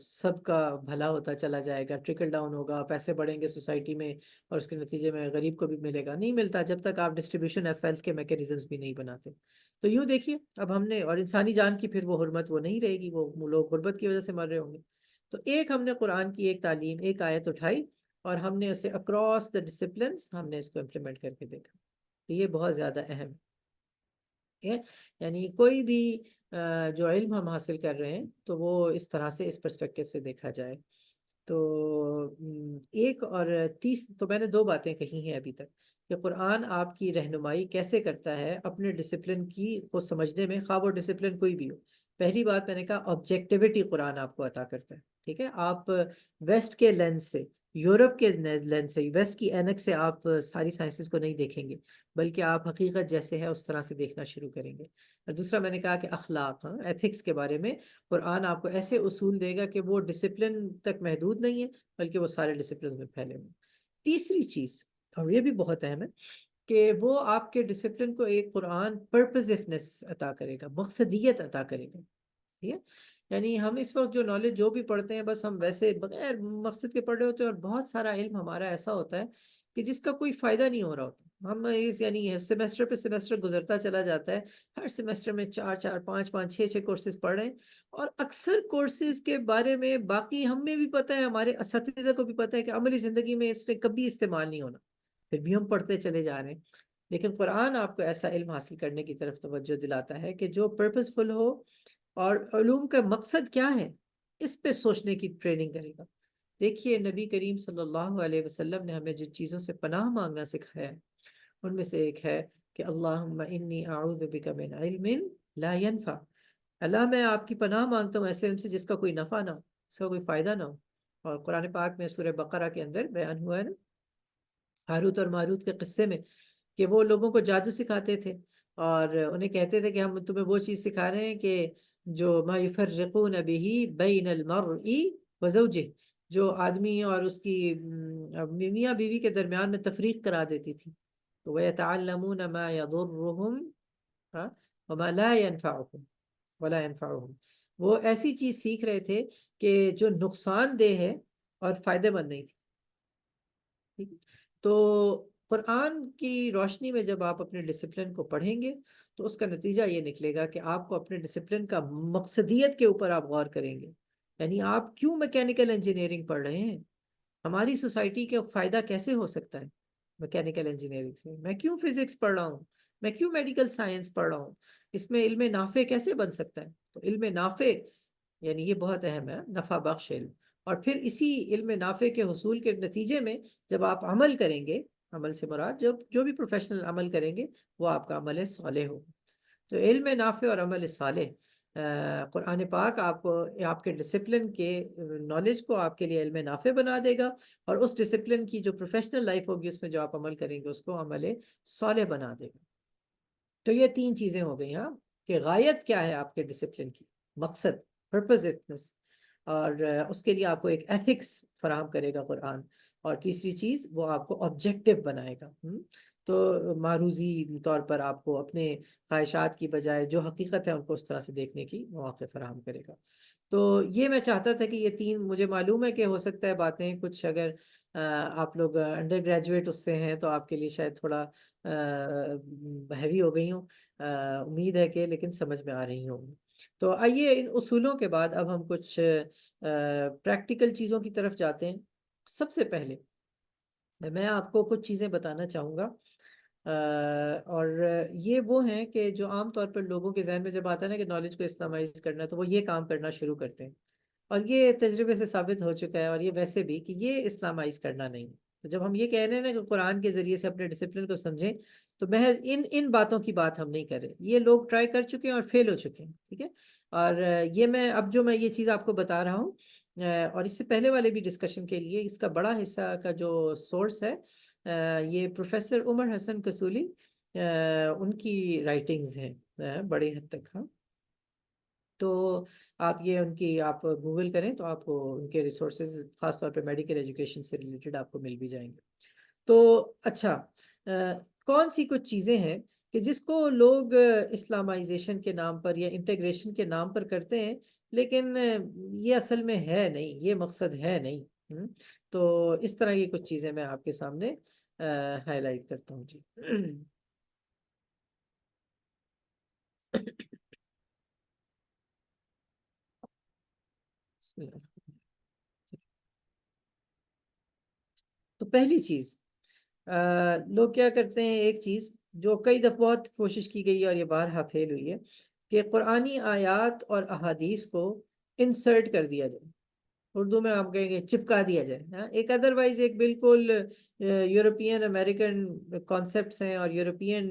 سب کا بھلا ہوتا چلا جائے گا، ٹرکل ڈاؤن ہوگا، پیسے بڑھیں گے سوسائٹی میں اور اس کے نتیجے میں غریب کو بھی ملے گا. نہیں ملتا جب تک آپ ڈسٹریبیوشن آف ویلتھ کے میکینزمز بھی نہیں بناتے. تو یوں دیکھیے اب ہم نے، اور انسانی جان کی پھر وہ حرمت وہ نہیں رہے گی، وہ لوگ غربت کی وجہ سے مر رہے ہوں گے. تو ایک ہم نے قرآن کی ایک تعلیم، ایک آیت اٹھائی اور ہم نے اسے اکراس دا ڈسپلنس ہم نے اس کو امپلیمنٹ کر کے دیکھا. تو یہ بہت زیادہ اہم ہے. یعنی کوئی بھی جو علم ہم حاصل کر رہے ہیں تو وہ اس طرح سے اس پرسپیکٹیو سے دیکھا جائے. تو ایک اور تو میں نے 2 باتیں کہی ہیں ابھی تک کہ قرآن آپ کی رہنمائی کیسے کرتا ہے اپنے ڈسپلن کو سمجھنے میں، خواہ وہ ڈسپلن کوئی بھی ہو. پہلی بات میں نے کہا آبجیکٹیوٹی قرآن آپ کو عطا کرتا ہے. ٹھیک ہے، آپ ویسٹ کے لینس سے، یورپ کے لینس سے، ویسٹ کی اینک سے آپ ساری سائنسز کو نہیں دیکھیں گے بلکہ آپ حقیقت جیسے ہے اس طرح سے دیکھنا شروع کریں گے. اور دوسرا میں نے کہا کہ اخلاق، ایتھکس کے بارے میں قرآن آپ کو ایسے اصول دے گا کہ وہ ڈسپلن تک محدود نہیں ہے بلکہ وہ سارے ڈسپلن میں پھیلے ہوئے. تیسری چیز، اور یہ بھی بہت اہم ہے، کہ وہ آپ کے ڈسپلن کو ایک قرآن پرپزفنس عطا کرے گا، مقصدیت عطا کرے گا. ٹھیک ہے، یعنی ہم اس وقت جو نالج جو بھی پڑھتے ہیں بس ہم ویسے بغیر مقصد کے پڑھ رہے ہوتے ہیں، اور بہت سارا علم ہمارا ایسا ہوتا ہے کہ جس کا کوئی فائدہ نہیں ہو رہا ہوتا. ہم یعنی سیمیسٹر پہ سیمیسٹر گزرتا چلا جاتا ہے، ہر سیمیسٹر میں 4 5 5 6 کورسز پڑھ رہے ہیں، اور اکثر کورسز کے بارے میں باقی ہمیں بھی پتہ ہے، ہمارے اساتذہ کو بھی پتہ ہے کہ عملی زندگی میں اس نے کبھی استعمال نہیں ہونا، پھر بھی ہم پڑھتے چلے جا رہے ہیں. لیکن قرآن آپ کو ایسا علم حاصل کرنے کی طرف توجہ دلاتا ہے کہ جو پرپسفل ہو، اور علوم کا مقصد کیا ہے اس پہ سوچنے کی ٹریننگ کرے گا. دیکھیے نبی کریم صلی اللہ علیہ وسلم نے ہمیں جن چیزوں سے پناہ مانگنا سکھایا ہے ان میں سے ایک ہے کہ اللہم انی اعوذ بک من علم لا ينفع. اللہ میں آپ کی پناہ مانگتا ہوں ایسے علم سے جس کا کوئی نفع نہ ہو، اس کا کوئی فائدہ نہ ہو. اور قرآن پاک میں سورہ بقرہ کے اندر بیان ہوا ہے نا ہاروت اور ماروت کے قصے میں، کہ وہ لوگوں کو جادو سکھاتے تھے اور انہیں کہتے تھے کہ ہم تمہیں وہ چیز سکھا رہے ہیں کہ جو ما یفرقون به بین المرء وزوجہ، جو آدمی اور اس کی میاں بیوی کے درمیان میں تفریق کرا دیتی تھی. تو وَيَتَعَلَّمُونَ مَا يَضُرُّهُمْ وَمَا لَا يَنفَعُهُمْ وَلَا يَنفَعُهُمْ. وہ ایسی چیز سیکھ رہے تھے کہ جو نقصان دہ ہے اور فائدہ مند نہیں تھی. تو قرآن کی روشنی میں جب آپ اپنے ڈسپلن کو پڑھیں گے تو اس کا نتیجہ یہ نکلے گا کہ آپ کو اپنے ڈسپلن کا مقصدیت کے اوپر آپ غور کریں گے. یعنی آپ کیوں میکینیکل انجینئرنگ پڑھ رہے ہیں؟ ہماری سوسائٹی کا فائدہ کیسے ہو سکتا ہے میکینیکل انجینئرنگ سے؟ میں کیوں فزکس پڑھ رہا ہوں؟ میں کیوں میڈیکل سائنس پڑھ رہا ہوں؟ اس میں علم نافع کیسے بن سکتا ہے؟ تو علم نافع یعنی یہ بہت اہم ہے، نفع بخش علم. اور پھر اسی علم نافع کے حصول کے نتیجے میں جب آپ عمل کریں گے، عمل سے مراد جو بھی پروفیشنل عمل کریں گے وہ آپ کا عمل صالح ہوگا. تو علم نافع اور عمل صالح، قرآن پاک آپ کو آپ کے ڈسپلن کے نالج کو آپ کے لیے علم نافع بنا دے گا، اور اس ڈسپلن کی جو پروفیشنل لائف ہوگی اس میں جو آپ عمل کریں گے اس کو عمل صالح بنا دے گا. تو یہ تین چیزیں ہو گئی ہاں، کہ غایت کیا ہے آپ کے ڈسپلن کی، مقصد، پرپزنس، اور اس کے لیے آپ کو ایک ایتھکس فراہم کرے گا قرآن. اور تیسری چیز وہ آپ کو آبجیکٹو بنائے گا. تو معروضی طور پر آپ کو اپنے خواہشات کی بجائے جو حقیقت ہے ان کو اس طرح سے دیکھنے کی مواقع فراہم کرے گا. تو یہ میں چاہتا تھا کہ یہ تین، مجھے معلوم ہے کہ ہو سکتا ہے باتیں کچھ، اگر آپ لوگ انڈر گریجویٹ اس سے ہیں تو آپ کے لیے شاید تھوڑا ہیوی ہو گئی ہوں، امید ہے کہ لیکن سمجھ میں آ رہی ہوں. تو آئیے ان اصولوں کے بعد اب ہم کچھ پریکٹیکل چیزوں کی طرف جاتے ہیں. سب سے پہلے میں آپ کو کچھ چیزیں بتانا چاہوں گا، اور یہ وہ ہیں کہ جو عام طور پر لوگوں کے ذہن میں جب آتا ہے نا کہ نالج کو اسلامائز کرنا ہے تو وہ یہ کام کرنا شروع کرتے ہیں. اور یہ تجربے سے ثابت ہو چکا ہے، اور یہ ویسے بھی کہ یہ اسلامائز کرنا نہیں. تو جب ہم یہ کہہ رہے ہیں نا کہ قرآن کے ذریعے سے اپنے ڈسپلن کو سمجھیں، تو محض ان باتوں کی بات ہم نہیں کر رہے. یہ لوگ ٹرائی کر چکے ہیں اور فیل ہو چکے ہیں، ٹھیک ہے. اور یہ میں یہ چیز آپ کو بتا رہا ہوں، اور اس سے پہلے والے بھی ڈسکشن کے لیے اس کا بڑا حصہ کا جو سورس ہے یہ پروفیسر عمر حسن کسولی، ان کی رائٹنگز ہیں بڑے حد تک. ہاں، تو آپ یہ ان کی آپ گوگل کریں تو آپ کو ان کے ریسورسز خاص طور پہ میڈیکل ایجوکیشن سے ریلیٹڈ آپ کو مل بھی جائیں گے. تو اچھا، کون سی کچھ چیزیں ہیں کہ جس کو لوگ اسلامائزیشن کے نام پر یا انٹیگریشن کے نام پر کرتے ہیں، لیکن یہ اصل میں ہے نہیں، یہ مقصد ہے نہیں. تو اس طرح کی کچھ چیزیں میں آپ کے سامنے ہائی لائٹ کرتا ہوں. جی بسم اللہ. تو پہلی چیز، لوگ کیا کرتے ہیں، ایک چیز جو کئی دفعہ بہت کوشش کی گئی ہے اور یہ بارہا فیل ہوئی ہے، کہ قرآنی آیات اور احادیث کو انسرٹ کر دیا جائے. اردو میں آپ کہیں گے چپکا دیا جائے. ایک ادروائز ایک بالکل یورپین امریکن کانسیپٹس ہیں اور یورپین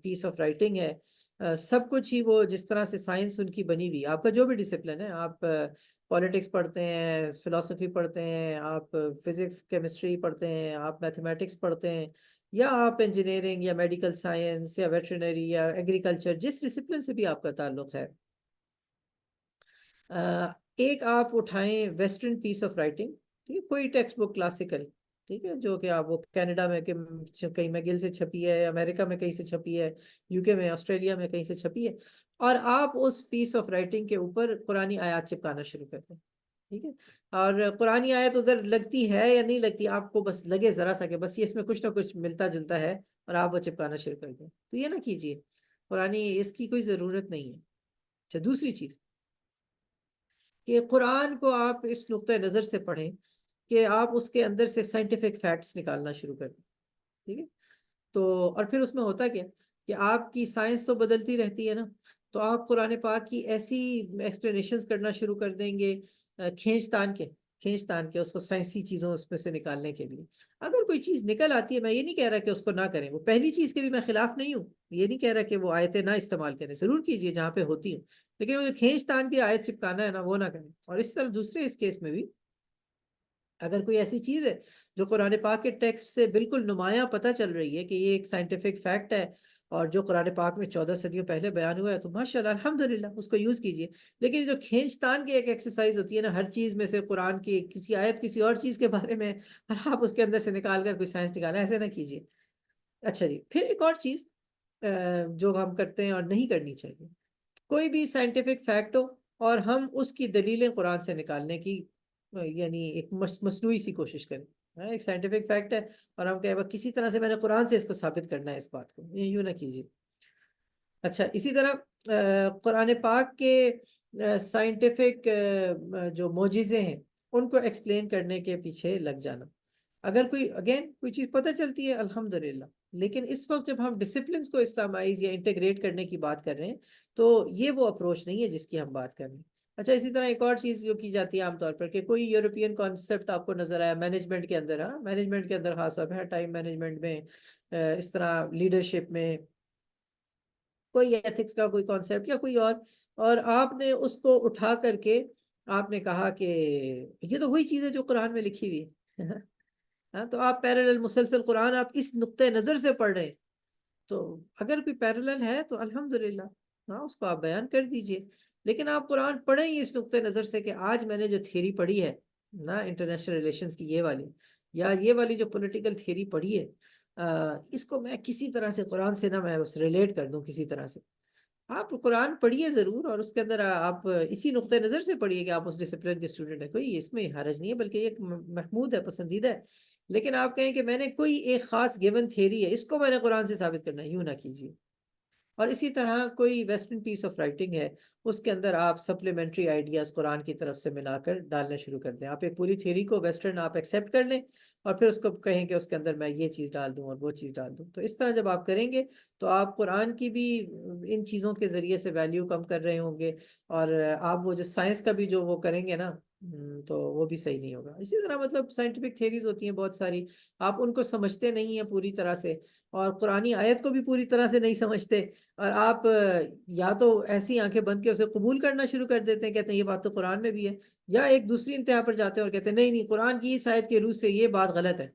پیس آف رائٹنگ ہے. سب کچھ ہی وہ جس طرح سے سائنس ان کی بنی ہوئی، آپ کا جو بھی ڈسپلن ہے، آپ پالیٹکس پڑھتے ہیں، فلسفی پڑھتے ہیں، آپ فزکس کیمسٹری پڑھتے ہیں، آپ میتھمیٹکس پڑھتے ہیں، یا آپ انجینئرنگ یا میڈیکل سائنس یا ویٹرنری یا ایگریکلچر، جس ڈسپلن سے بھی آپ کا تعلق ہے، ایک آپ اٹھائیں ویسٹرن پیس آف رائٹنگ، ٹھیک ہے، کوئی ٹیکسٹ بک کلاسیکل، ٹھیک ہے، جو کہ آپ وہ کینیڈا میں کہیں میگل سے چھپی ہے، امریکہ میں کہیں سے چھپی ہے، یو کے میں، آسٹریلیا میں کہیں سے چھپی ہے، اور آپ اس پیس آف رائٹنگ کے اوپر قرآنی آیات چپکانا شروع کرتے ہیں. ٹھیک ہے، اور قرآنی آیت ادھر لگتی ہے یا نہیں لگتی، آپ کو بس لگے ذرا سا کہ بس یہ اس میں کچھ نہ کچھ ملتا جلتا ہے، اور آپ وہ چپکانا شروع کر دیں. تو یہ نہ کیجیے، قرآنی اس کی کوئی ضرورت نہیں ہے. اچھا، دوسری چیز کہ قرآن کو آپ اس نقطۂ نظر سے پڑھیں کہ آپ اس کے اندر سے سائنٹیفک فیکٹس نکالنا شروع کر دیں. ٹھیک ہے، تو اور پھر اس میں ہوتا کیا کہ آپ کی سائنس تو بدلتی رہتی ہے نا، تو آپ قرآن پاک کی ایسی ایکسپلینیشنز کرنا شروع کر دیں گے کھینچ تان کے اس کو سائنسی چیزوں اس میں سے نکالنے کے لیے. اگر کوئی چیز نکل آتی ہے، میں یہ نہیں کہہ رہا کہ اس کو نہ کریں، وہ پہلی چیز کے بھی میں خلاف نہیں ہوں، یہ نہیں کہہ رہا کہ وہ آیتیں نہ استعمال کریں، ضرور کیجئے جہاں پہ ہوتی ہیں، لیکن وہ جو کھینچ تان کی آیت چپکانا ہے نا، وہ نہ کریں. اور اس طرح دوسرے اس کیس میں بھی اگر کوئی ایسی چیز ہے جو قرآن پاک کے ٹیکسٹ سے بالکل نمایاں پتہ چل رہی ہے کہ یہ ایک سائنٹیفک فیکٹ ہے اور جو قرآن پاک میں 14 صدیوں پہلے بیان ہوا ہے، تو ماشاءاللہ الحمدللہ اس کو یوز کیجئے. لیکن جو کھینچ تان کی ایک ایکسرسائز ہوتی ہے نا، ہر چیز میں سے قرآن کی کسی آیت کسی اور چیز کے بارے میں، اور آپ اس کے اندر سے نکال کر کوئی سائنس نکالا، ایسے نہ کیجئے. اچھا جی، پھر ایک اور چیز جو ہم کرتے ہیں اور نہیں کرنی چاہیے، کوئی بھی سائنٹیفک فیکٹ ہو اور ہم اس کی دلیلیں قرآن سے نکالنے کی یعنی ایک مصنوعی سی کوشش کریں. ایک سائنٹیفک فیکٹ ہے اور ہم کہیں کسی طرح سے میں نے قرآن سے اس کو ثابت کرنا ہے، اس بات کو یوں نہ کیجیے. اچھا، اسی طرح قرآن پاک کے سائنٹیفک جو معجزے ہیں ان کو ایکسپلین کرنے کے پیچھے لگ جانا. اگر کوئی چیز پتہ چلتی ہے الحمدللہ، لیکن اس وقت جب ہم ڈسپلنس کو اسلامائز یا انٹیگریٹ کرنے کی بات کر رہے ہیں تو یہ وہ اپروچ نہیں ہے جس کی ہم بات کر رہے ہیں. اچھا، اسی طرح ایک اور چیز جو کی جاتی ہے عام طور پر کہ کوئی یورپین کانسیپٹ آپ کو نظر آیا مینجمنٹ کے اندر، مینجمنٹ کے اندر خاص طور پہ ٹائم مینجمنٹ میں، اس طرح لیڈرشپ میں کوئی ایتھکس کا کوئی کانسیپٹ یا کوئی اور آپ نے اس کو اٹھا کر کے آپ نے کہا کہ یہ تو وہی چیز ہے جو قرآن میں لکھی ہوئی ہے. تو آپ پیرالل مسلسل قرآن آپ اس نقطۂ نظر سے پڑھ رہے ہیں، تو اگر کوئی پیرالل ہے تو الحمدللہ اس کو آپ بیان کر دیجئے. لیکن آپ قرآن پڑھیں ہی اس نقطۂ نظر سے کہ آج میں نے جو تھیوری پڑھی ہے نا انٹرنیشنل ریلیشنز کی، یہ والی یا یہ والی جو پولیٹیکل تھیوری پڑھی ہے، اس کو میں کسی طرح سے قرآن سے نہ میں بس ریلیٹ کر دوں کسی طرح سے. آپ قرآن پڑھیے ضرور، اور اس کے اندر آپ اسی نقطۂ نظر سے پڑھیے کہ آپ اس ڈسپلن کے اسٹوڈنٹ ہیں، کوئی اس میں حرج نہیں ہے، بلکہ یہ محمود ہے، پسندیدہ ہے. لیکن آپ کہیں کہ میں نے کوئی ایک خاص گیون تھیوری ہے اس کو میں نے قرآن سے ثابت کرنا ہے، یوں نہ کیجیے. اور اسی طرح کوئی ویسٹرن پیس آف رائٹنگ ہے، اس کے اندر آپ سپلیمنٹری آئیڈیاز قرآن کی طرف سے ملا کر ڈالنا شروع کر دیں. آپ ایک پوری تھیوری کو ویسٹرن آپ ایکسیپٹ کر لیں اور پھر اس کو کہیں کہ اس کے اندر میں یہ چیز ڈال دوں اور وہ چیز ڈال دوں. تو اس طرح جب آپ کریں گے تو آپ قرآن کی بھی ان چیزوں کے ذریعے سے ویلیو کم کر رہے ہوں گے، اور آپ وہ جو سائنس کا بھی جو وہ کریں گے نا تو وہ بھی صحیح نہیں ہوگا. اسی طرح مطلب سائنٹیفک تھیریز ہوتی ہیں بہت ساری، آپ ان کو سمجھتے نہیں ہیں پوری طرح سے، اور قرآنی آیت کو بھی پوری طرح سے نہیں سمجھتے، اور آپ یا تو ایسی آنکھیں بند کے اسے قبول کرنا شروع کر دیتے ہیں، کہتے ہیں یہ بات تو قرآن میں بھی ہے، یا ایک دوسری انتہا پر جاتے ہیں اور کہتے ہیں نہیں نہیں قرآن کی اس آیت کے روح سے یہ بات غلط ہے.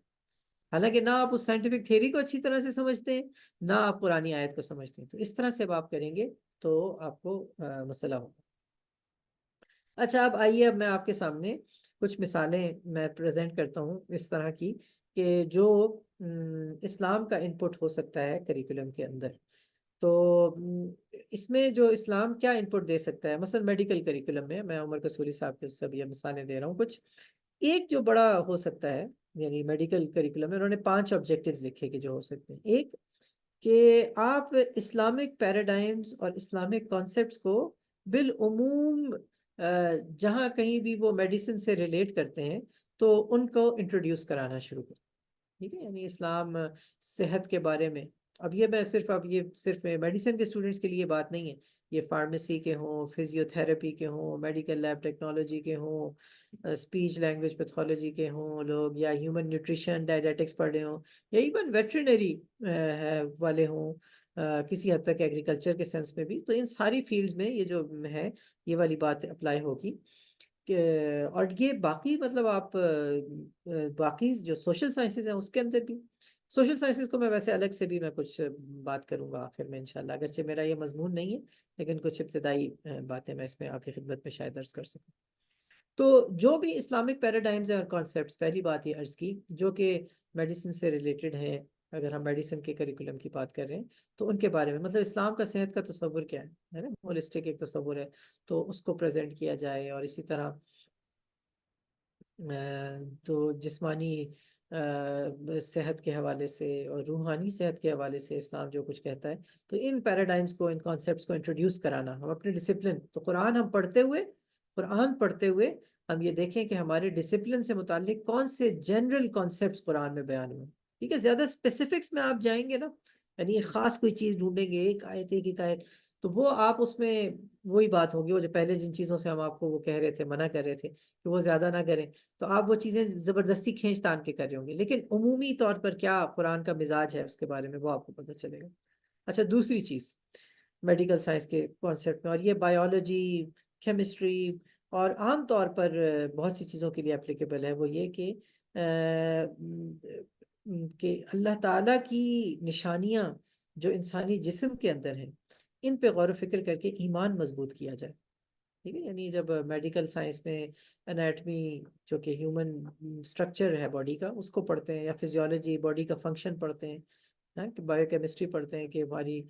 حالانکہ نہ آپ اس سائنٹیفک تھیوری کو اچھی طرح سے سمجھتے ہیں، نہ آپ قرآنی آیت کو سمجھتے ہیں. تو اس طرح سے اب آپ کریں گے تو آپ کو مسئلہ ہوگا. اچھا، اب آئیے، اب میں آپ کے سامنے کچھ مثالیں میں پریزنٹ کرتا ہوں اس طرح کی کہ جو اسلام کا انپٹ ہو سکتا ہے کریکولم کے اندر. تو اس میں جو اسلام کیا انپٹ دے سکتا ہے، مثلا میڈیکل کریکولم میں عمر کسوری صاحب کے سب یہ مثالیں دے رہا ہوں کچھ. ایک جو بڑا ہو سکتا ہے یعنی میڈیکل کریکولم میں انہوں نے 5 آبجیکٹیوز لکھے کہ جو ہو سکتے ہیں. ایک کہ آپ اسلامک پیراڈائمز اور اسلامک کانسیپٹس کو بالعموم جہاں کہیں بھی وہ میڈیسن سے ریلیٹ کرتے ہیں تو ان کو انٹروڈیوس کرانا شروع کریں. ٹھیک ہے، یعنی اسلام صحت کے بارے میں، اب یہ میں صرف میڈیسن کے اسٹوڈنٹس کے لیے بات نہیں ہے، یہ فارمیسی کے ہوں، فزیو تھراپی کے ہوں، میڈیکل لیب ٹیکنالوجی کے ہوں، اسپیچ لینگویج پیتھولوجی کے ہوں لوگ، یا ہیومن نیوٹریشن ڈائیٹیٹکس پڑھے ہوں، یا ایون ویٹرنری والے ہوں، کسی حد تک ایگریکلچر کے سینس میں بھی. تو ان ساری فیلڈز میں یہ جو ہے یہ والی بات اپلائی ہوگی. اور یہ باقی مطلب آپ باقی جو سوشل سائنسز ہیں اس کے اندر بھی، سوشل سائنسز کو میں ویسے الگ سے بھی میں کچھ بات کروں گا آخر میں انشاءاللہ، اگرچہ میرا یہ مضمون نہیں ہے لیکن کچھ ابتدائی باتیں میں اس میں آپ کی خدمت میں شاید عرض کر سکوں. تو جو بھی اسلامک پیراڈائمز ہیں اور کانسیپٹس، پہلی بات یہ عرض کی جو کہ میڈیسن سے ریلیٹڈ ہیں، اگر ہم میڈیسن کے کریکولم کی بات کر رہے ہیں تو ان کے بارے میں مطلب اسلام کا صحت کا تصور کیا ہے نا، ہولسٹک ایک تصور ہے، تو اس کو پریزنٹ کیا جائے. اور اسی طرح تو جسمانی صحت کے حوالے سے اور روحانی صحت کے حوالے سے اسلام جو کچھ کہتا ہے، تو ان پیراڈائمز کو، ان کانسیپٹس کو انٹروڈیوس کرانا. ہم اپنے ڈسپلن تو قرآن پڑھتے ہوئے ہم یہ دیکھیں کہ ہمارے ڈسپلن سے متعلق کون سے جنرل کانسیپٹس قرآن میں بیان ہوئے. ٹھیک ہے، زیادہ اسپیسیفکس میں آپ جائیں گے نا، یعنی خاص کوئی چیز ڈھونڈیں گے، ایک آیت تو وہ آپ اس میں وہی بات ہوگی، وہ جو پہلے جن چیزوں سے ہم آپ کو وہ کہہ رہے تھے، منع کر رہے تھے کہ وہ زیادہ نہ کریں، تو آپ وہ چیزیں زبردستی کھینچ تان کے کر رہے ہوں گے. لیکن عمومی طور پر کیا قرآن کا مزاج ہے اس کے بارے میں وہ آپ کو پتہ چلے گا. اچھا، دوسری چیز میڈیکل سائنس کے کانسیپٹ میں، اور یہ بایولوجی، کیمسٹری اور عام طور پر بہت سی چیزوں کے لیے اپلیکیبل ہے، وہ یہ کہ اللہ تعالیٰ کی نشانیاں جو انسانی جسم کے اندر ہیں ان پہ غور و فکر کر کے ایمان مضبوط کیا جائے. ٹھیک ہے، یعنی جب میڈیکل سائنس میں انیٹمی جو کہ ہیومن سٹرکچر ہے باڈی کا اس کو پڑھتے ہیں، یا فزیولوجی باڈی کا فنکشن پڑھتے ہیں، کہ بایو کیمسٹری پڑھتے ہیں کہ ہماری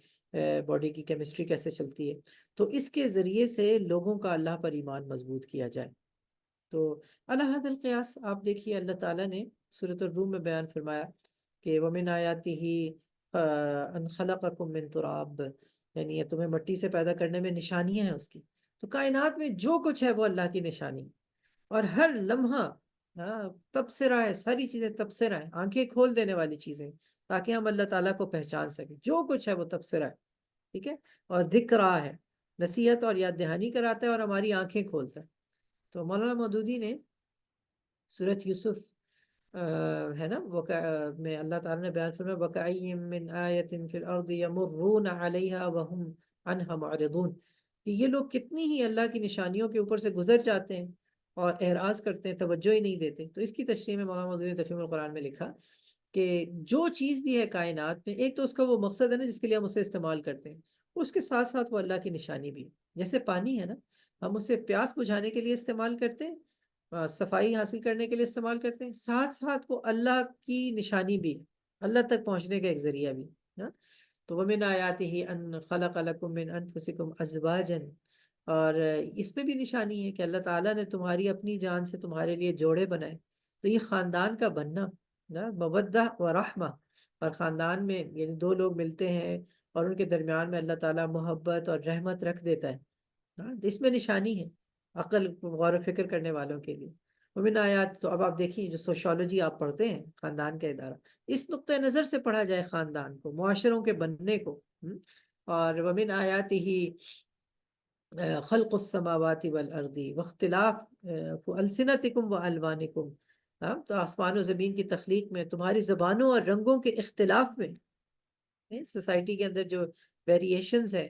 باڈی کی کیمسٹری کیسے چلتی ہے، تو اس کے ذریعے سے لوگوں کا اللہ پر ایمان مضبوط کیا جائے. تو علی حد القیاس آپ دیکھیے اللہ تعالیٰ نے سورۃ الروم میں بیان فرمایا کہ وَمِنْ آیَاتِهِ أَنْ خَلَقَكُم مِّن تُرَابٍ، یعنی یہ تمہیں مٹی سے پیدا کرنے میں نشانیاں ہیں اس کی. تو کائنات میں جو کچھ ہے وہ اللہ کی نشانی، اور ہر لمحہ تبصرہ ہے، ساری چیزیں تبصرہ ہیں، آنکھیں کھول دینے والی چیزیں، تاکہ ہم اللہ تعالیٰ کو پہچان سکیں. جو کچھ ہے وہ تبصرہ ہے، ٹھیک ہے، اور ذکر ہے، نصیحت اور یاد دہانی کراتا ہے اور ہماری آنکھیں کھولتا ہے. تو مولانا مودودی نے سورۃ یوسف ہے نا میں اللہ تعالیٰ نے بیان فرمایا وَكَأَيٍّ مِّنْ آيَةٍ فِي الْأَرْضِ يَمُرُّونَ عَلَيْهَا وَهُمْ عَنْهَا مُعْرِضُونَ، کہ یہ لوگ کتنی ہی اللہ کی نشانیوں کے اوپر سے گزر جاتے ہیں اور اعراض کرتے ہیں، توجہ ہی نہیں دیتے. تو اس کی تشریح میں مولانا مودودی نے تفہیم القرآن میں لکھا کہ جو چیز بھی ہے کائنات میں، ایک تو اس کا وہ مقصد ہے نا جس کے لیے ہم اسے استعمال کرتے ہیں، اس کے ساتھ ساتھ وہ اللہ کی نشانی بھی ہے. جیسے پانی ہے نا، ہم اسے پیاس بجھانے کے لیے استعمال کرتے ہیں، صفائی حاصل کرنے کے لیے استعمال کرتے ہیں، ساتھ ساتھ وہ اللہ کی نشانی بھی ہے، اللہ تک پہنچنے کا ایک ذریعہ بھی. تو وَمِنْ آیَاتِهِ أَنْ خَلَقَ لَكُم مِّنْ أَنفُسِكُمْ أَزْوَاجًا، اور اس میں بھی نشانی ہے کہ اللہ تعالیٰ نے تمہاری اپنی جان سے تمہارے لیے جوڑے بنائے. تو یہ خاندان کا بننا، مودہ و رحمہ، اور خاندان میں یعنی دو لوگ ملتے ہیں اور ان کے درمیان میں اللہ تعالیٰ محبت اور رحمت رکھ دیتا ہے. تو اس میں نشانی ہے عقل غور و فکر کرنے والوں کے لیے. ومن آیات، تو اب آپ دیکھیے جو سوشالوجی آپ پڑھتے ہیں، خاندان کا ادارہ، اس نقطۂ نظر سے پڑھا جائے خاندان کو، معاشروں کے بننے کو. اور ومن آیات ہی خلق السماوات والارض واختلاف السنتکم والوانکم، تو آسمان و زمین کی تخلیق میں، تمہاری زبانوں اور رنگوں کے اختلاف میں، سوسائٹی کے اندر جو ویریشنز ہے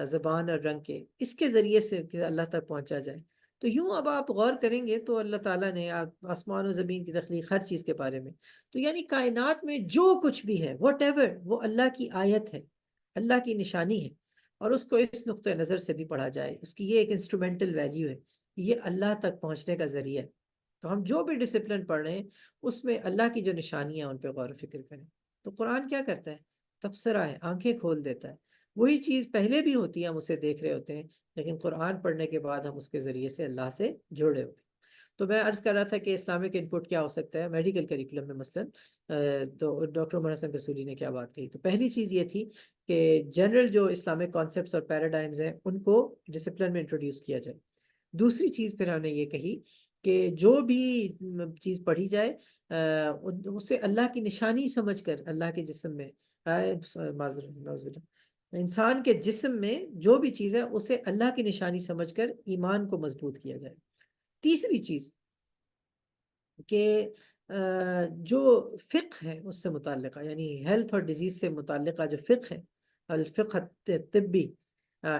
زبان اور رنگ کے، اس کے ذریعے سے اللہ تک پہنچا جائے. تو یوں اب آپ غور کریں گے تو اللہ تعالیٰ نے آسمان و زمین کی تخلیق، ہر چیز کے بارے میں، تو یعنی کائنات میں جو کچھ بھی ہے واٹ ایور، وہ اللہ کی آیت ہے، اللہ کی نشانی ہے. اور اس کو اس نقطۂ نظر سے بھی پڑھا جائے، اس کی یہ ایک انسٹرومنٹل ویلیو ہے، یہ اللہ تک پہنچنے کا ذریعہ ہے. تو ہم جو بھی ڈسپلن پڑھ رہے ہیں اس میں اللہ کی جو نشانیاں ہیں ان پہ غور و فکر کریں. تو قرآن کیا کرتا ہے؟ تبصرہ ہے، آنکھیں کھول دیتا ہے. وہی چیز پہلے بھی ہوتی ہے، ہم اسے دیکھ رہے ہوتے ہیں، لیکن قرآن پڑھنے کے بعد ہم اس کے ذریعے سے اللہ سے جڑے ہوتے ہیں. تو میں عرض کر رہا تھا کہ اسلامک انپٹ کیا ہو سکتا ہے میڈیکل کریکولم میں مثلاً. تو ڈاکٹر عمر حسن رسولی نے کیا بات کہی؟ تو پہلی چیز یہ تھی کہ جنرل جو اسلامک کانسیپٹس اور پیراڈائمز ہیں ان کو ڈسپلن میں انٹروڈیوس کیا جائے. دوسری چیز پھر ہم نے یہ کہی کہ جو بھی چیز پڑھی جائے اسے اللہ کی نشانی سمجھ کر، اللہ کے جسم میں، انسان کے جسم میں جو بھی چیز ہے اسے اللہ کی نشانی سمجھ کر ایمان کو مضبوط کیا جائے. تیسری چیز کہ جو فقہ ہے اس سے متعلقہ، یعنی ہیلتھ اور ڈیزیز سے متعلقہ جو فقہ ہے، الفقہ طبی،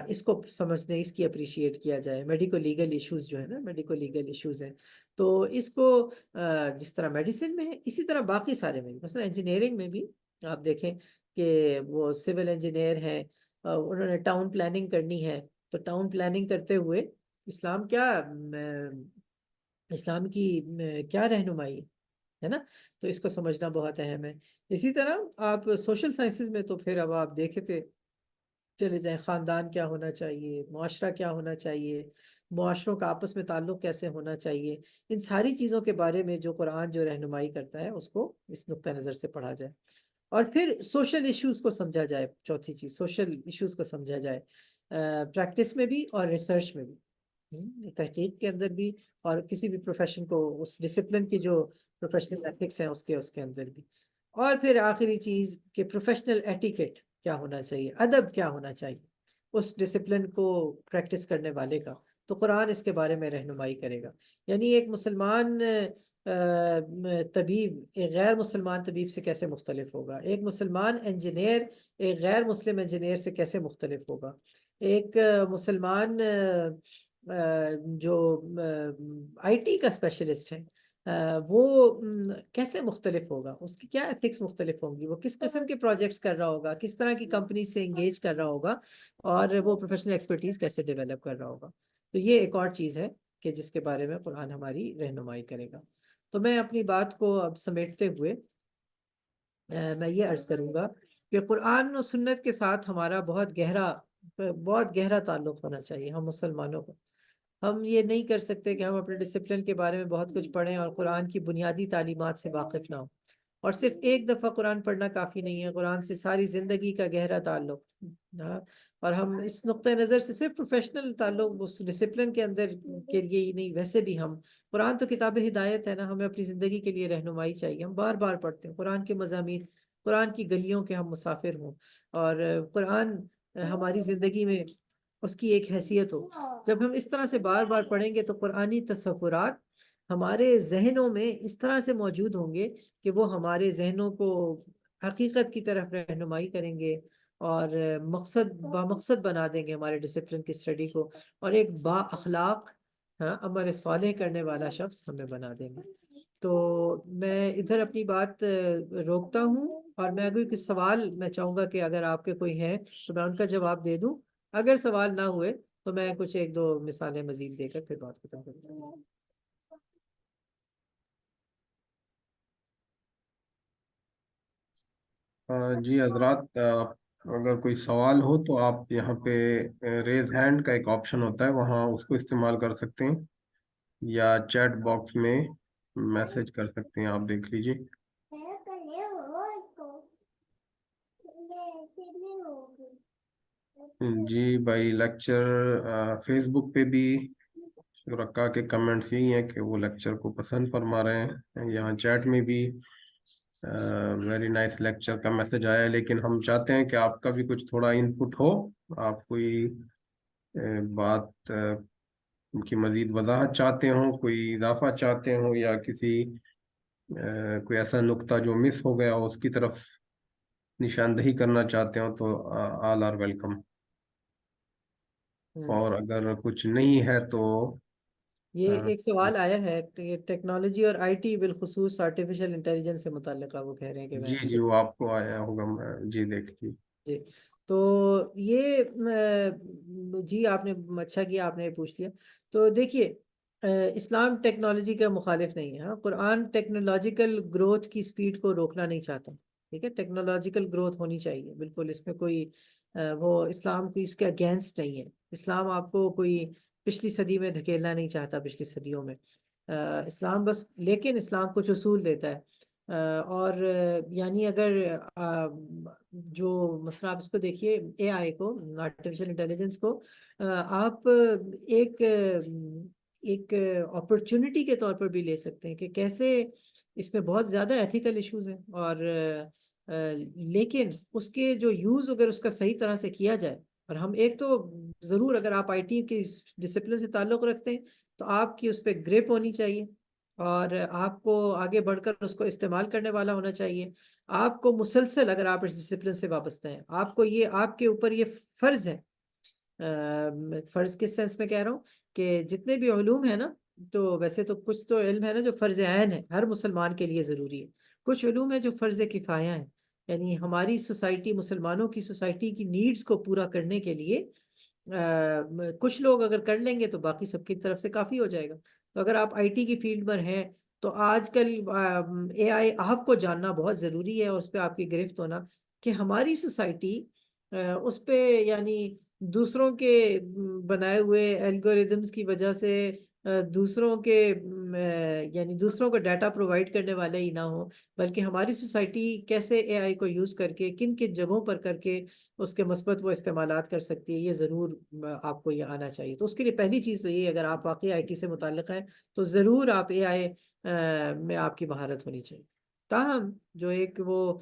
اس کو سمجھنے، اس کی اپریشیٹ کیا جائے. میڈیکو لیگل ایشوز جو ہے نا، میڈیکو لیگل ایشوز ہیں، تو اس کو جس طرح میڈیسن میں ہے اسی طرح باقی سارے میں، مثلا انجینئرنگ میں بھی آپ دیکھیں کہ وہ سول انجینئر ہیں، انہوں نے ٹاؤن پلاننگ کرنی ہے، تو ٹاؤن پلاننگ کرتے ہوئے اسلام کی کیا رہنمائی ہے نا، تو اس کو سمجھنا بہت اہم ہے. اسی طرح آپ سوشل سائنسز میں تو پھر اب آپ دیکھتے چلے جائیں، خاندان کیا ہونا چاہیے، معاشرہ کیا ہونا چاہیے، معاشروں کا آپس میں تعلق کیسے ہونا چاہیے، ان ساری چیزوں کے بارے میں جو قرآن جو رہنمائی کرتا ہے اس کو اس نقطہ نظر سے پڑھا جائے. اور پھر سوشل ایشوز کو سمجھا جائے. چوتھی چیز، سوشل ایشوز کو سمجھا جائے، پریکٹس میں بھی اور ریسرچ میں بھی، تحقیق کے اندر بھی، اور کسی بھی پروفیشن کو اس ڈسپلن کی جو پروفیشنل ایتھکس ہیں اس کے اندر بھی. اور پھر آخری چیز کہ پروفیشنل ایٹیکیٹ کیا ہونا چاہیے، ادب کیا ہونا چاہیے اس ڈسپلن کو پریکٹس کرنے والے کا. تو قرآن اس کے بارے میں رہنمائی کرے گا. یعنی ایک مسلمان طبیب ایک غیر مسلمان طبیب سے کیسے مختلف ہوگا، ایک مسلمان انجینئر ایک غیر مسلم انجینئر سے کیسے مختلف ہوگا، ایک مسلمان جو آئی ٹی کا اسپیشلسٹ ہے وہ کیسے مختلف ہوگا، اس کی کیا ایتھکس مختلف ہوں گی، وہ کس قسم کے پروجیکٹس کر رہا ہوگا، کس طرح کی کمپنی سے انگیج کر رہا ہوگا، اور وہ پروفیشنل ایکسپرٹیز کیسے ڈیولپ کر رہا ہوگا. تو یہ ایک اور چیز ہے کہ جس کے بارے میں قرآن ہماری رہنمائی کرے گا. تو میں اپنی بات کو اب سمیٹتے ہوئے میں یہ عرض کروں گا کہ قرآن و سنت کے ساتھ ہمارا بہت گہرا تعلق ہونا چاہیے ہم مسلمانوں کو. ہم یہ نہیں کر سکتے کہ ہم اپنے ڈسپلن کے بارے میں بہت کچھ پڑھیں اور قرآن کی بنیادی تعلیمات سے واقف نہ ہوں. اور صرف ایک دفعہ قرآن پڑھنا کافی نہیں ہے، قرآن سے ساری زندگی کا گہرا تعلق. ہاں، اور ہم اس نقطۂ نظر سے صرف پروفیشنل تعلق اس ڈسپلن کے اندر کے لیے ہی نہیں، ویسے بھی ہم قرآن تو کتاب ہدایت ہے نا، ہمیں اپنی زندگی کے لیے رہنمائی چاہیے. ہم بار بار پڑھتے ہیں قرآن کے مضامین، قرآن کی گلیوں کے ہم مسافر ہوں، اور قرآن ہماری زندگی میں اس کی ایک حیثیت ہو. جب ہم اس طرح سے بار بار پڑھیں گے تو قرآنی تصورات ہمارے ذہنوں میں اس طرح سے موجود ہوں گے کہ وہ ہمارے ذہنوں کو حقیقت کی طرف رہنمائی کریں گے، اور بامقصد بنا دیں گے ہمارے ڈسپلن کی اسٹڈی کو، اور ایک با اخلاق، ہاں، عمل صالح کرنے والا شخص ہمیں بنا دیں گے. تو میں ادھر اپنی بات روکتا ہوں، اور میں اگر کوئی سوال میں چاہوں گا کہ اگر آپ کے کوئی ہیں تو میں ان کا جواب دے دوں. اگر سوال نہ ہوئے تو میں کچھ ایک دو مثالیں مزید دے کر پھر بات ختم کرتا ہوں. جی حضرات، اگر کوئی سوال ہو تو آپ یہاں پہ ریز ہینڈ کا ایک آپشن ہوتا ہے، وہاں اس کو استعمال کر سکتے ہیں، یا چیٹ باکس میں میسج کر سکتے ہیں. آپ دیکھ لیجیے. جی بھائی، لیکچر فیس بک پہ بھی شرکا کے کمنٹس یہی ہیں کہ وہ لیکچر کو پسند فرما رہے ہیں. یہاں چیٹ میں بھی ویری نائس لیکچر کا میسج آیا ہے، لیکن ہم چاہتے ہیں کہ آپ کا بھی کچھ تھوڑا ان پٹ ہو. آپ کوئی بات کی مزید وضاحت چاہتے ہوں، کوئی اضافہ چاہتے ہوں، یا کسی کوئی ایسا نقطہ جو مس ہو گیا ہو اس کی طرف نشاندہی کرنا چاہتے ہوں، تو آل آر ویلکم. اور اگر کچھ نہیں ہے تو یہ ایک سوال آیا ہے کہ ٹیکنالوجی اور آئی ٹی بالخصوص آرٹیفیشل انٹیلیجنس سے متعلق وہ کہہ رہے ہیں کہ جی میں جی، وہ آپ کو آیا ہوگا. جی دیکھیے. جی. تو یہ جی آپ نے اچھا کیا، آپ نے پوچھ لیا. تو دیکھیے، اسلام ٹیکنالوجی کا مخالف نہیں ہے. ہاں، قرآن ٹیکنالوجیکل گروتھ کی سپیڈ کو روکنا نہیں چاہتا. ٹھیک ہے، ٹیکنالوجیکل گروتھ ہونی چاہیے بالکل، اس میں کوئی وہ اسلام کو اس کے اگینسٹ نہیں ہے. اسلام آپ کو کوئی پچھلی صدی میں دھکیلنا نہیں چاہتا، پچھلی صدیوں میں. اسلام بس، لیکن اسلام کچھ اصول دیتا ہے. اور یعنی اگر جو مثلا آپ اس کو دیکھیے، اے آئی کو، آرٹیفیشل انٹیلیجنس کو آپ ایک ایک اپرچونٹی کے طور پر بھی لے سکتے ہیں کہ کیسے اس میں بہت زیادہ ایتھیکل ایشوز ہیں، اور لیکن اس کے جو یوز اگر اس کا صحیح طرح سے کیا جائے، اور ہم ایک تو ضرور، اگر آپ آئی ٹی کی ڈسپلن سے تعلق رکھتے ہیں تو آپ کی اس پہ گرپ ہونی چاہیے، اور آپ کو آگے بڑھ کر اس کو استعمال کرنے والا ہونا چاہیے. آپ کو مسلسل، اگر آپ اس ڈسپلن سے وابستہ ہیں، آپ کو یہ، آپ کے اوپر یہ فرض ہے. فرض کس سینس میں کہہ رہا ہوں کہ جتنے بھی علوم ہیں نا، تو ویسے تو کچھ تو علم ہے نا جو فرض عین ہے، ہر مسلمان کے لیے ضروری ہے. کچھ علوم ہے جو فرض کفایہ ہیں، یعنی ہماری سوسائٹی، مسلمانوں کی سوسائٹی کی نیڈز کو پورا کرنے کے لیے کچھ لوگ اگر کر لیں گے تو باقی سب کی طرف سے کافی ہو جائے گا. تو اگر آپ آئی ٹی کی فیلڈ پر ہیں تو آج کل اے آئی آپ کو جاننا بہت ضروری ہے، اور اس پہ آپ کی گرفت ہونا کہ ہماری سوسائٹی اس پہ، یعنی دوسروں کے بنائے ہوئے الگوریدمز کی وجہ سے دوسروں کے یعنی دوسروں کو ڈیٹا پرووائڈ کرنے والے ہی نہ ہوں، بلکہ ہماری سوسائٹی کیسے اے آئی کو یوز کر کے، کن کن جگہوں پر کر کے اس کے مثبت وہ استعمالات کر سکتی ہے. یہ ضرور آپ کو یہ آنا چاہیے. تو اس کے لیے پہلی چیز تو یہ، اگر آپ واقعی آئی ٹی سے متعلق ہیں تو ضرور آپ اے آئی میں آپ کی مہارت ہونی چاہیے. تاہم جو ایک وہ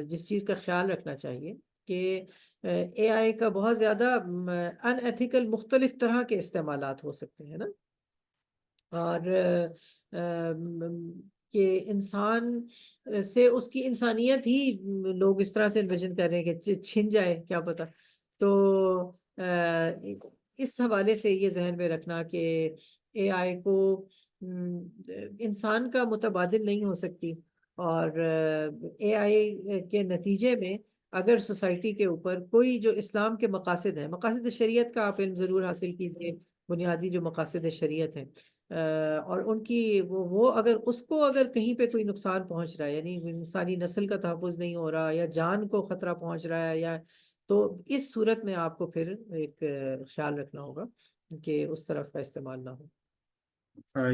جس چیز کا خیال رکھنا چاہیے کہ اے آئی کا بہت زیادہ ان ایتھیکل مختلف طرح کے استعمالات ہو سکتے ہیں نا، اور کہ انسان سے اس کی انسانیت ہی لوگ اس طرح سے انویژن کر رہے ہیں کہ چھن جائے، کیا پتا. تو اس حوالے سے یہ ذہن میں رکھنا کہ اے آئی کو انسان کا متبادل نہیں ہو سکتی، اور اے آئی کے نتیجے میں اگر سوسائٹی کے اوپر کوئی جو اسلام کے مقاصد ہیں، مقاصد شریعت کا آپ علم ضرور حاصل کیجیے، بنیادی جو مقاصد شریعت ہیں، اور ان کی وہ اگر اس کو اگر کہیں پہ کوئی نقصان پہنچ رہا ہے، یعنی انسانی نسل کا تحفظ نہیں ہو رہا، یا جان کو خطرہ پہنچ رہا ہے، یا تو اس صورت میں آپ کو پھر ایک خیال رکھنا ہوگا کہ اس طرف کا استعمال نہ ہو.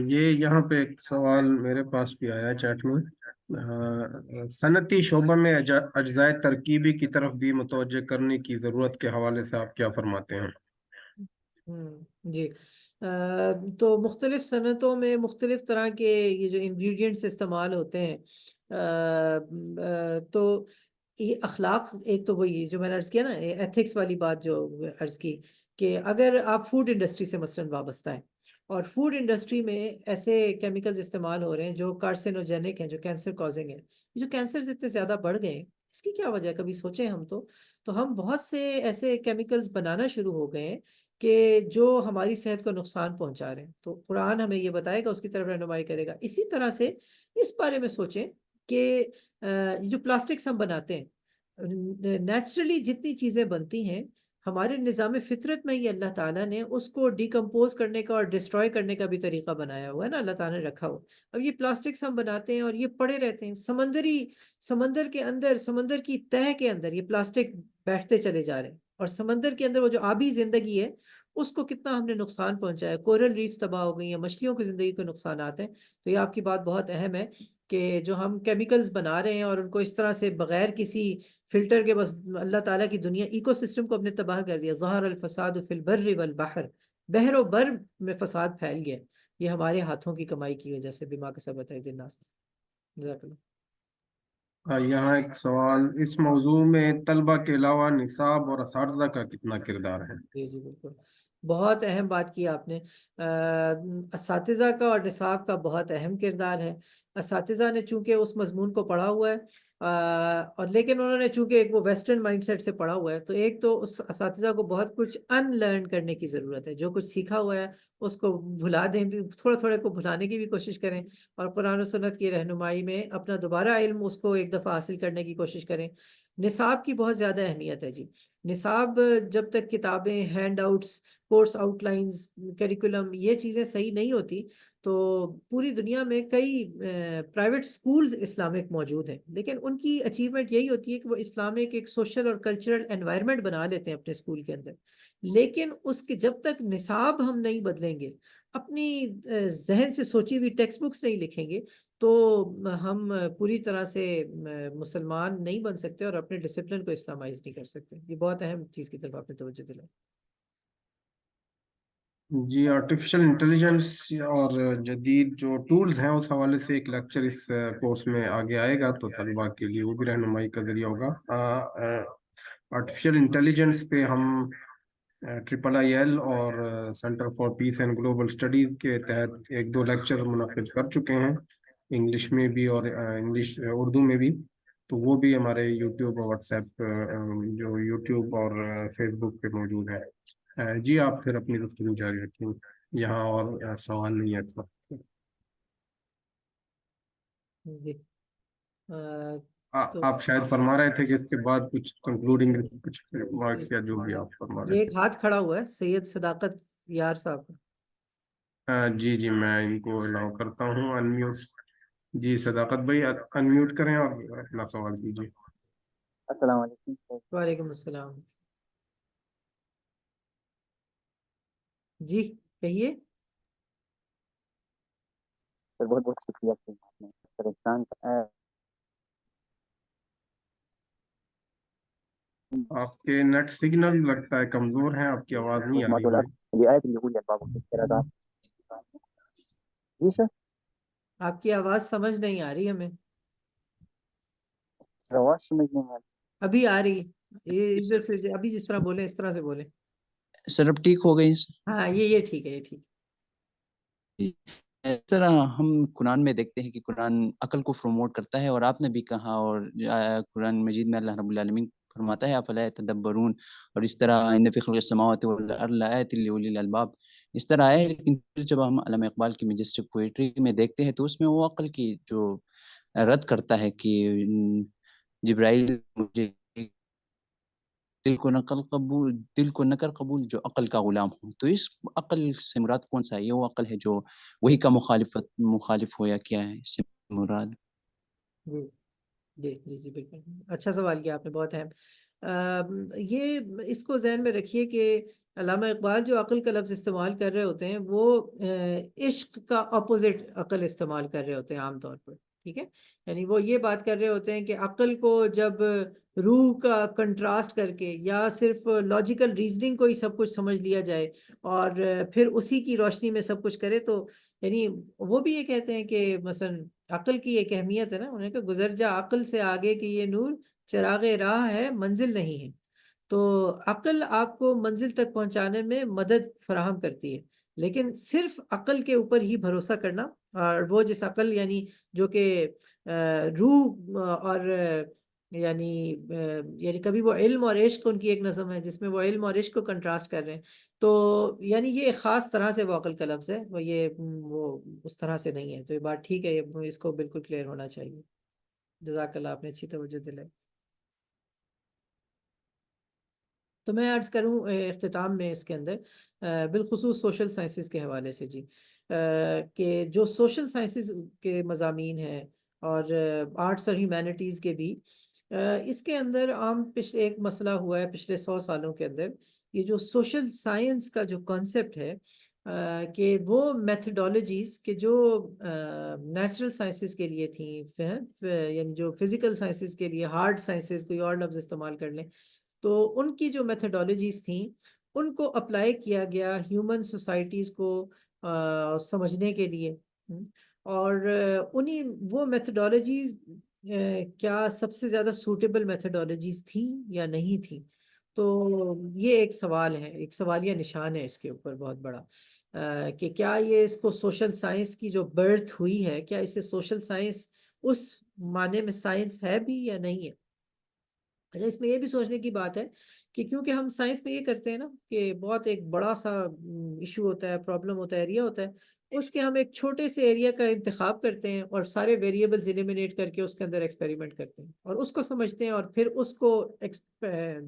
یہ یہاں پہ ایک سوال میرے پاس بھی آیا چیٹ میں. صنعتی شعبہ میں اجزائے ترکیبی کی طرف بھی متوجہ کرنے کی ضرورت کے حوالے سے آپ کیا فرماتے ہیں؟ جی تو مختلف صنعتوں میں مختلف طرح کے یہ جو انگریڈینٹس استعمال ہوتے ہیں تو یہ اخلاق ایک تو وہی جو میں نے عرض کیا نا ایتھکس والی بات جو عرض کی کہ اگر آپ فوڈ انڈسٹری سے مثلاً وابستہ ہیں اور فوڈ انڈسٹری میں ایسے کیمیکلز استعمال ہو رہے ہیں جو کارسینوجینک ہیں جو کینسر کازنگ ہیں، جو کینسرز اتنے زیادہ بڑھ گئے ہیں، اس کی کیا وجہ ہے؟ کبھی سوچیں ہم تو ہم بہت سے ایسے کیمیکلز بنانا شروع ہو گئے ہیں کہ جو ہماری صحت کو نقصان پہنچا رہے ہیں۔ تو قرآن ہمیں یہ بتائے گا، اس کی طرف رہنمائی کرے گا۔ اسی طرح سے اس بارے میں سوچیں کہ جو پلاسٹکس ہم بناتے ہیں، نیچرلی جتنی چیزیں بنتی ہیں ہمارے نظام فطرت میں ہی اللہ تعالیٰ نے اس کو ڈیکمپوز کرنے کا اور ڈسٹروائے کرنے کا بھی طریقہ بنایا ہوا ہے نا، اللہ تعالیٰ نے رکھا ہوا۔ اب یہ پلاسٹکس ہم بناتے ہیں اور یہ پڑے رہتے ہیں سمندر کے اندر، سمندر کی تہہ کے اندر یہ پلاسٹک بیٹھتے چلے جا رہے ہیں، اور سمندر کے اندر وہ جو آبی زندگی ہے اس کو کتنا ہم نے نقصان پہنچایا ہے۔ کورل ریفز تباہ ہو گئی ہیں، مچھلیوں کی زندگی کو نقصانات ہیں۔ تو یہ آپ کی بات بہت اہم ہے کہ جو ہم کیمیکلز بنا رہے ہیں اور ان کو اس طرح سے بغیر کسی فلٹر کے، بس اللہ تعالیٰ کی دنیا ایکو سسٹم کو اپنے تباہ کر دیا۔ ظہر الفساد فی البر والبحر، بحر و بر میں فساد پھیل گیا، یہ ہمارے ہاتھوں کی کمائی کی وجہ سے، بما کسبت ایدی الناس۔ جزاک اللہ۔ یہاں ایک سوال، اس موضوع میں طلبہ کے علاوہ نصاب اور اساتذہ کا کتنا کردار ہے؟ جی جی بالکل، بہت اہم بات کی آپ نے۔ اساتذہ کا اور نصاب کا بہت اہم کردار ہے۔ اساتذہ نے چونکہ اس مضمون کو پڑھا ہوا ہے اور لیکن انہوں نے چونکہ ایک وہ ویسٹرن مائنڈ سیٹ سے پڑھا ہوا ہے، تو ایک تو اس اساتذہ کو بہت کچھ ان لرن کرنے کی ضرورت ہے۔ جو کچھ سیکھا ہوا ہے اس کو بھلا دیں، تھوڑے تھوڑے کو بھلانے کی بھی کوشش کریں، اور قرآن و سنت کی رہنمائی میں اپنا دوبارہ علم اس کو ایک دفعہ حاصل کرنے کی کوشش کریں۔ نصاب کی بہت زیادہ اہمیت ہے جی۔ نصاب جب تک کتابیں، hand outs, course out lines, curriculum, یہ چیزیں صحیح نہیں ہوتی تو پوری دنیا میں کئی پرائیویٹ سکولز اسلامک موجود ہیں، لیکن ان کی اچیومنٹ یہی ہوتی ہے کہ وہ اسلامک ایک سوشل اور کلچرل انوائرمنٹ بنا لیتے ہیں اپنے سکول کے اندر، لیکن اس کے جب تک نصاب ہم نہیں بدلیں گے، اپنی ذہن سے سوچی ہوئی ٹیکسٹ بکس نہیں لکھیں گے، تو ہم پوری طرح سے مسلمان نہیں بن سکتے اور اپنے ڈسپلن کو اسلامائز نہیں کر سکتے۔ یہ بہت اہم چیز کی طرف آپ نے توجہ دلائی۔ جی، آرٹیفیشل انٹیلیجنس اور جدید جو ٹولز ہیں اس حوالے سے ایک لیکچر اس کورس میں آگے آئے گا، تو طلباء کے لیے وہ بھی رہنمائی کا ذریعہ ہوگا۔ آرٹیفیشل انٹیلیجنس پہ ہم IIIL اور centre for piece and global studies کے تحت ایک دو لیکچر منعقد کر چکے ہیں، انگلش میں بھی اور اردو میں بھی، تو وہ بھی ہمارے یوٹیوب اور واٹس ایپ، جو یوٹیوب اور فیس بک پہ موجود ہے۔ جی آپ پھر اپنی گفتگو جاری رکھیں، یہاں اور سوال نہیں ہے اس وقت۔ جی تو آپ شاید فرما رہے تھے کہ اس کے بعد کچھ کنکلوڈنگ کچھ ریمارکس یا جو بھی آپ فرما یہ رہے ایک ہاتھ کھڑا ہوا ہے سید صداقت یار صاحب کا۔ تھے۔ جی جی، میں ان کو الاؤ کرتا ہوں انمیوٹ۔ جی صداقت بھائی، انمیوٹ کریں اور اپنا سوال کیجیے۔ السلام علیکم سر۔ وعلیکم السلام۔ جی کہیے۔ سر بہت بہت شکریہ سر، آپ نے سر احسان آپ کے نیٹ سگنل لگتا ہے کمزور ہیں، آپ کی آواز نہیں آ رہی ہمیں۔ رعایت اللي يقول الباب الافتراضات۔ جی سر، آپ کی آواز سمجھ نہیں آ رہی ہمیں۔ آواز سمجھ نہیں آ رہی۔ ابھی آ رہی ہے، یہ ادھر سے ابھی جس طرح بولیں اس طرح سے بولیں۔ سر اب ٹھیک ہو گئی سر؟ ہاں یہ ٹھیک ہے، یہ ٹھیک اس طرح ہم قرآن میں دیکھتے ہیں کہ قرآن عقل کو پروموٹ کرتا ہے، اور آپ نے بھی کہا، اور قرآن مجید میں اللہ رب العالمین فرماتا ہے افلا یتدبرون، اور اس طرح ان فی خلق السماوات والارض لآیات لأولی الالباب، اس طرح ہے۔ لیکن پھر جب ہم علامہ اقبال کی میجسٹک پوئٹری میں دیکھتے ہیں تو اس میں وہ عقل کی جو رد کرتا ہے کہ جبرائیل مجھے دل کو نہ کر قبول جو عقل کا غلام ہوں، تو اس عقل سے مراد کون سا ہے؟ یہ وہ عقل ہے جو وہی کا مخالف ہو، یا کیا ہے اس سے مراد؟ جی جی جی جی بالکل اچھا سوال کیا آپ نے، بہت اہم۔ یہ اس کو ذہن میں رکھیے کہ علامہ اقبال جو عقل کا لفظ استعمال کر رہے ہوتے ہیں وہ عشق کا اپوزٹ عقل استعمال کر رہے ہوتے ہیں عام طور پر۔ ٹھیک ہے، یعنی وہ یہ بات کر رہے ہوتے ہیں کہ عقل کو جب روح کا کنٹراسٹ کر کے یا صرف لاجیکل ریزننگ کو ہی سب کچھ سمجھ لیا جائے اور پھر اسی کی روشنی میں سب کچھ کرے، تو یعنی وہ بھی یہ کہتے ہیں کہ مثلا عقل کی ایک اہمیت ہے نا، انہوں نے کہا گزر جا عقل سے آگے کہ یہ نور چراغ راہ ہے منزل نہیں ہے. تو عقل آپ کو منزل تک پہنچانے میں مدد فراہم کرتی ہے، لیکن صرف عقل کے اوپر ہی بھروسہ کرنا، اور وہ جس عقل یعنی جو کہ روح اور یعنی کبھی وہ علم اور عشق ان کی ایک نظم ہے جس میں وہ علم اور عشق کو کنٹراسٹ کر رہے ہیں، تو یعنی یہ ایک خاص طرح سے وہ عقل کا لفظ ہے، وہ اس طرح سے نہیں ہے. تو یہ بات ٹھیک ہے، اس کو بالکل کلیئر ہونا چاہیے. جزاک اللہ، آپ نے اچھی توجہ دلائی. تو میں عرض کروں اختتام میں اس کے اندر بالخصوص سوشل سائنسز کے حوالے سے جی، کہ جو سوشل سائنسز کے مضامین ہیں اور آرٹس اور ہیومینٹیز کے بھی، اس کے اندر عام ایک مسئلہ ہوا ہے پچھلے 100 سالوں کے اندر، یہ جو سوشل سائنس کا جو کانسیپٹ ہے کہ وہ میتھڈالوجیز کہ جو نیچرل سائنسز کے لیے تھیں، یعنی جو فزیکل سائنسز کے لیے ہارڈ سائنسز، کوئی اور لفظ استعمال کر لیں، تو ان کی جو میتھڈالوجیز تھیں ان کو اپلائی کیا گیا ہیومن سوسائٹیز کو سمجھنے کے لیے. اور وہ میتھڈالوجیز کیا سب سے زیادہ سوٹیبل میتھڈالوجیز تھیں یا نہیں تھیں؟ تو یہ ایک سوال ہے، ایک سوالیہ نشان ہے اس کے اوپر بہت بڑا، کہ کیا یہ اس کو سوشل سائنس کی جو برتھ ہوئی ہے، کیا اسے سوشل سائنس اس معنی میں سائنس ہے بھی یا نہیں ہے؟ اچھا، اس میں یہ بھی سوچنے کی بات ہے کہ کیونکہ ہم سائنس میں یہ کرتے ہیں نا کہ بہت ایک بڑا سا ایشو ہوتا ہے، پرابلم ہوتا ہے، ایریا ہوتا ہے، اس کے ہم ایک چھوٹے سے ایریا کا انتخاب کرتے ہیں اور سارے ویریبلز ایلیمینیٹ کر کے اس کے اندر ایکسپیریمنٹ کرتے ہیں اور اس کو سمجھتے ہیں اور پھر اس کو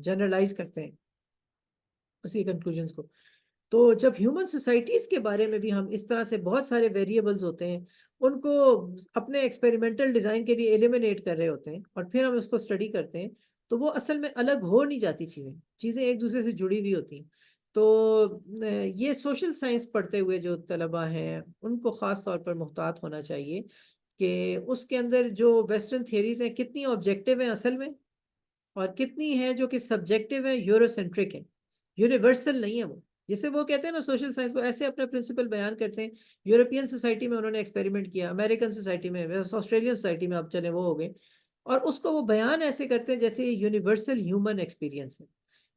جنرلائز کرتے ہیں اس کی کنکلوژنس کو. تو جب ہیومن سوسائٹیز کے بارے میں بھی ہم اس طرح سے بہت سارے ویریبلز ہوتے ہیں ان کو اپنے ایکسپیریمنٹل ڈیزائن کے لیے ایلیمینیٹ کر رہے ہوتے ہیں اور پھر ہم اس کو اسٹڈی کرتے ہیں، تو وہ اصل میں الگ ہو نہیں جاتی، چیزیں ایک دوسرے سے جڑی ہوئی ہوتی ہیں. تو یہ سوشل سائنس پڑھتے ہوئے جو طلبہ ہیں ان کو خاص طور پر محتاط ہونا چاہیے کہ اس کے اندر جو ویسٹرن تھیوریز ہیں کتنی آبجیکٹیو ہیں اصل میں، اور کتنی ہیں جو کہ سبجیکٹیو ہیں، یورو سینٹرک ہیں، یونیورسل نہیں ہے. وہ جسے وہ کہتے ہیں نا سوشل سائنس، وہ ایسے اپنے پرنسپل بیان کرتے ہیں. یورپین سوسائٹی میں انہوں نے ایکسپیریمنٹ کیا، امریکن سوسائٹی میں، آسٹریلین سوسائٹی میں، اب چلے وہ ہو گئے، اور اس کو وہ بیان ایسے کرتے ہیں جیسے یونیورسل ہیومن ایکسپیرینس ہے.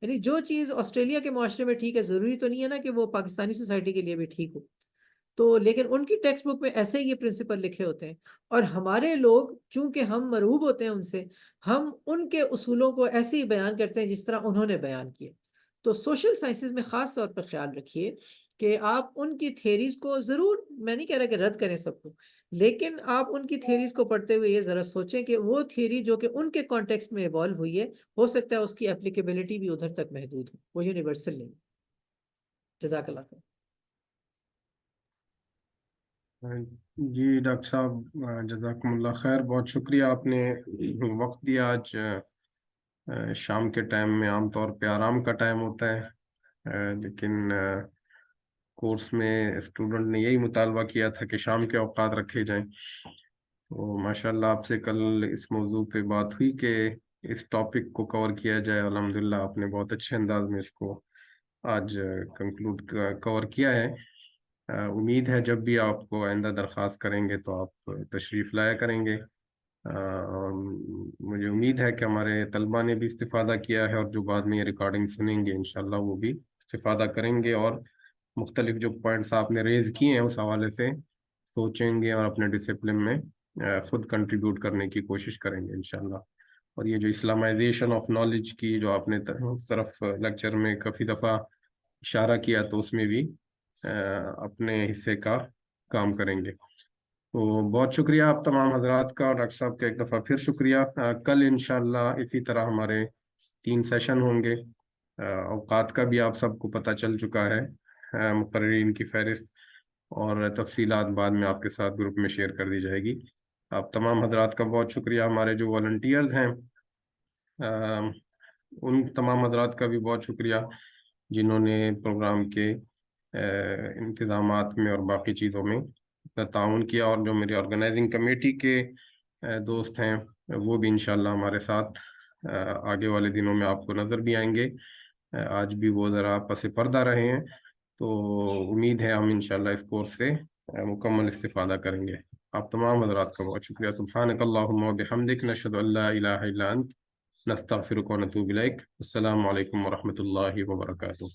یعنی جو چیز آسٹریلیا کے معاشرے میں ٹھیک ہے، ضروری تو نہیں ہے نا کہ وہ پاکستانی سوسائٹی کے لیے بھی ٹھیک ہو. تو لیکن ان کی ٹیکسٹ بک میں ایسے ہی یہ پرنسپل لکھے ہوتے ہیں، اور ہمارے لوگ چونکہ ہم مرعوب ہوتے ہیں ان سے، ہم ان کے اصولوں کو ایسے ہی بیان کرتے ہیں جس طرح انہوں نے بیان کیے. تو سوشل سائنسز میں خاص طور پر خیال رکھیے کہ آپ ان کی تھیریز کو ضرور، میں نہیں کہہ رہا کہ رد کریں سب کو، لیکن آپ ان کی تھیریز کو پڑھتے ہوئے یہ ذرا سوچیں کہ وہ تھیری جو کہ ان کے کانٹیکسٹ میں ایوالو ہوئی ہے، ہو سکتا ہے اس کی اپلیکیبلٹی بھی ادھر تک محدود ہو، وہ یونیورسل نہیں. جزاک اللہ خیر. جی ڈاکٹر صاحب، جزاکم اللہ خیر، بہت شکریہ، آپ نے وقت دیا. آج شام کے ٹائم میں عام طور پہ آرام کا ٹائم ہوتا ہے، لیکن کورس میں اسٹوڈنٹ نے یہی مطالبہ کیا تھا کہ شام کے اوقات رکھے جائیں. تو ماشاءاللہ آپ سے کل اس موضوع پہ بات ہوئی کہ اس ٹاپک کو کور کیا جائے. الحمدللہ آپ نے بہت اچھے انداز میں اس کو آج کنکلوڈ کور کیا ہے. امید ہے جب بھی آپ کو آئندہ درخواست کریں گے تو آپ تشریف لایا کریں گے. مجھے امید ہے کہ ہمارے طلبہ نے بھی استفادہ کیا ہے، اور جو بعد میں یہ ریکارڈنگ سنیں گے انشاءاللہ وہ بھی استفادہ کریں گے، اور مختلف جو پوائنٹس آپ نے ریز کیے ہیں اس حوالے سے سوچیں گے اور اپنے ڈسپلن میں خود کنٹریبیوٹ کرنے کی کوشش کریں گے انشاءاللہ. اور یہ جو اسلامائزیشن آف نالج کی جو آپ نے اس طرف لیکچر میں کافی دفعہ اشارہ کیا، تو اس میں بھی اپنے حصے کا کام کریں گے. تو بہت شکریہ آپ تمام حضرات کا، اور ڈاکٹر صاحب کا ایک دفعہ پھر شکریہ. کل انشاءاللہ اسی طرح ہمارے 3 سیشن ہوں گے. اوقات کا بھی آپ سب کو پتہ چل چکا ہے، مقررین کی فہرست اور تفصیلات بعد میں آپ کے ساتھ گروپ میں شیئر کر دی جائے گی. آپ تمام حضرات کا بہت شکریہ. ہمارے جو والنٹیئرز ہیں ان تمام حضرات کا بھی بہت شکریہ جنہوں نے پروگرام کے انتظامات میں اور باقی چیزوں میں تعاون کیا، اور جو میری آرگنائزنگ کمیٹی کے دوست ہیں وہ بھی انشاءاللہ ہمارے ساتھ آگے والے دنوں میں آپ کو نظر بھی آئیں گے۔ آج بھی وہ ذرا پس پردہ رہے ہیں، تو امید ہے ہم انشاءاللہ اس کورس سے مکمل استفادہ کریں گے۔ آپ تمام حضرات کا بہت شکریہ۔ سبحانک اللہم و بحمدک، نشہد ان لا الہ الا انت، نستغفرک و نتوب الیک۔ السلام علیکم ورحمۃ اللہ وبرکاتہ۔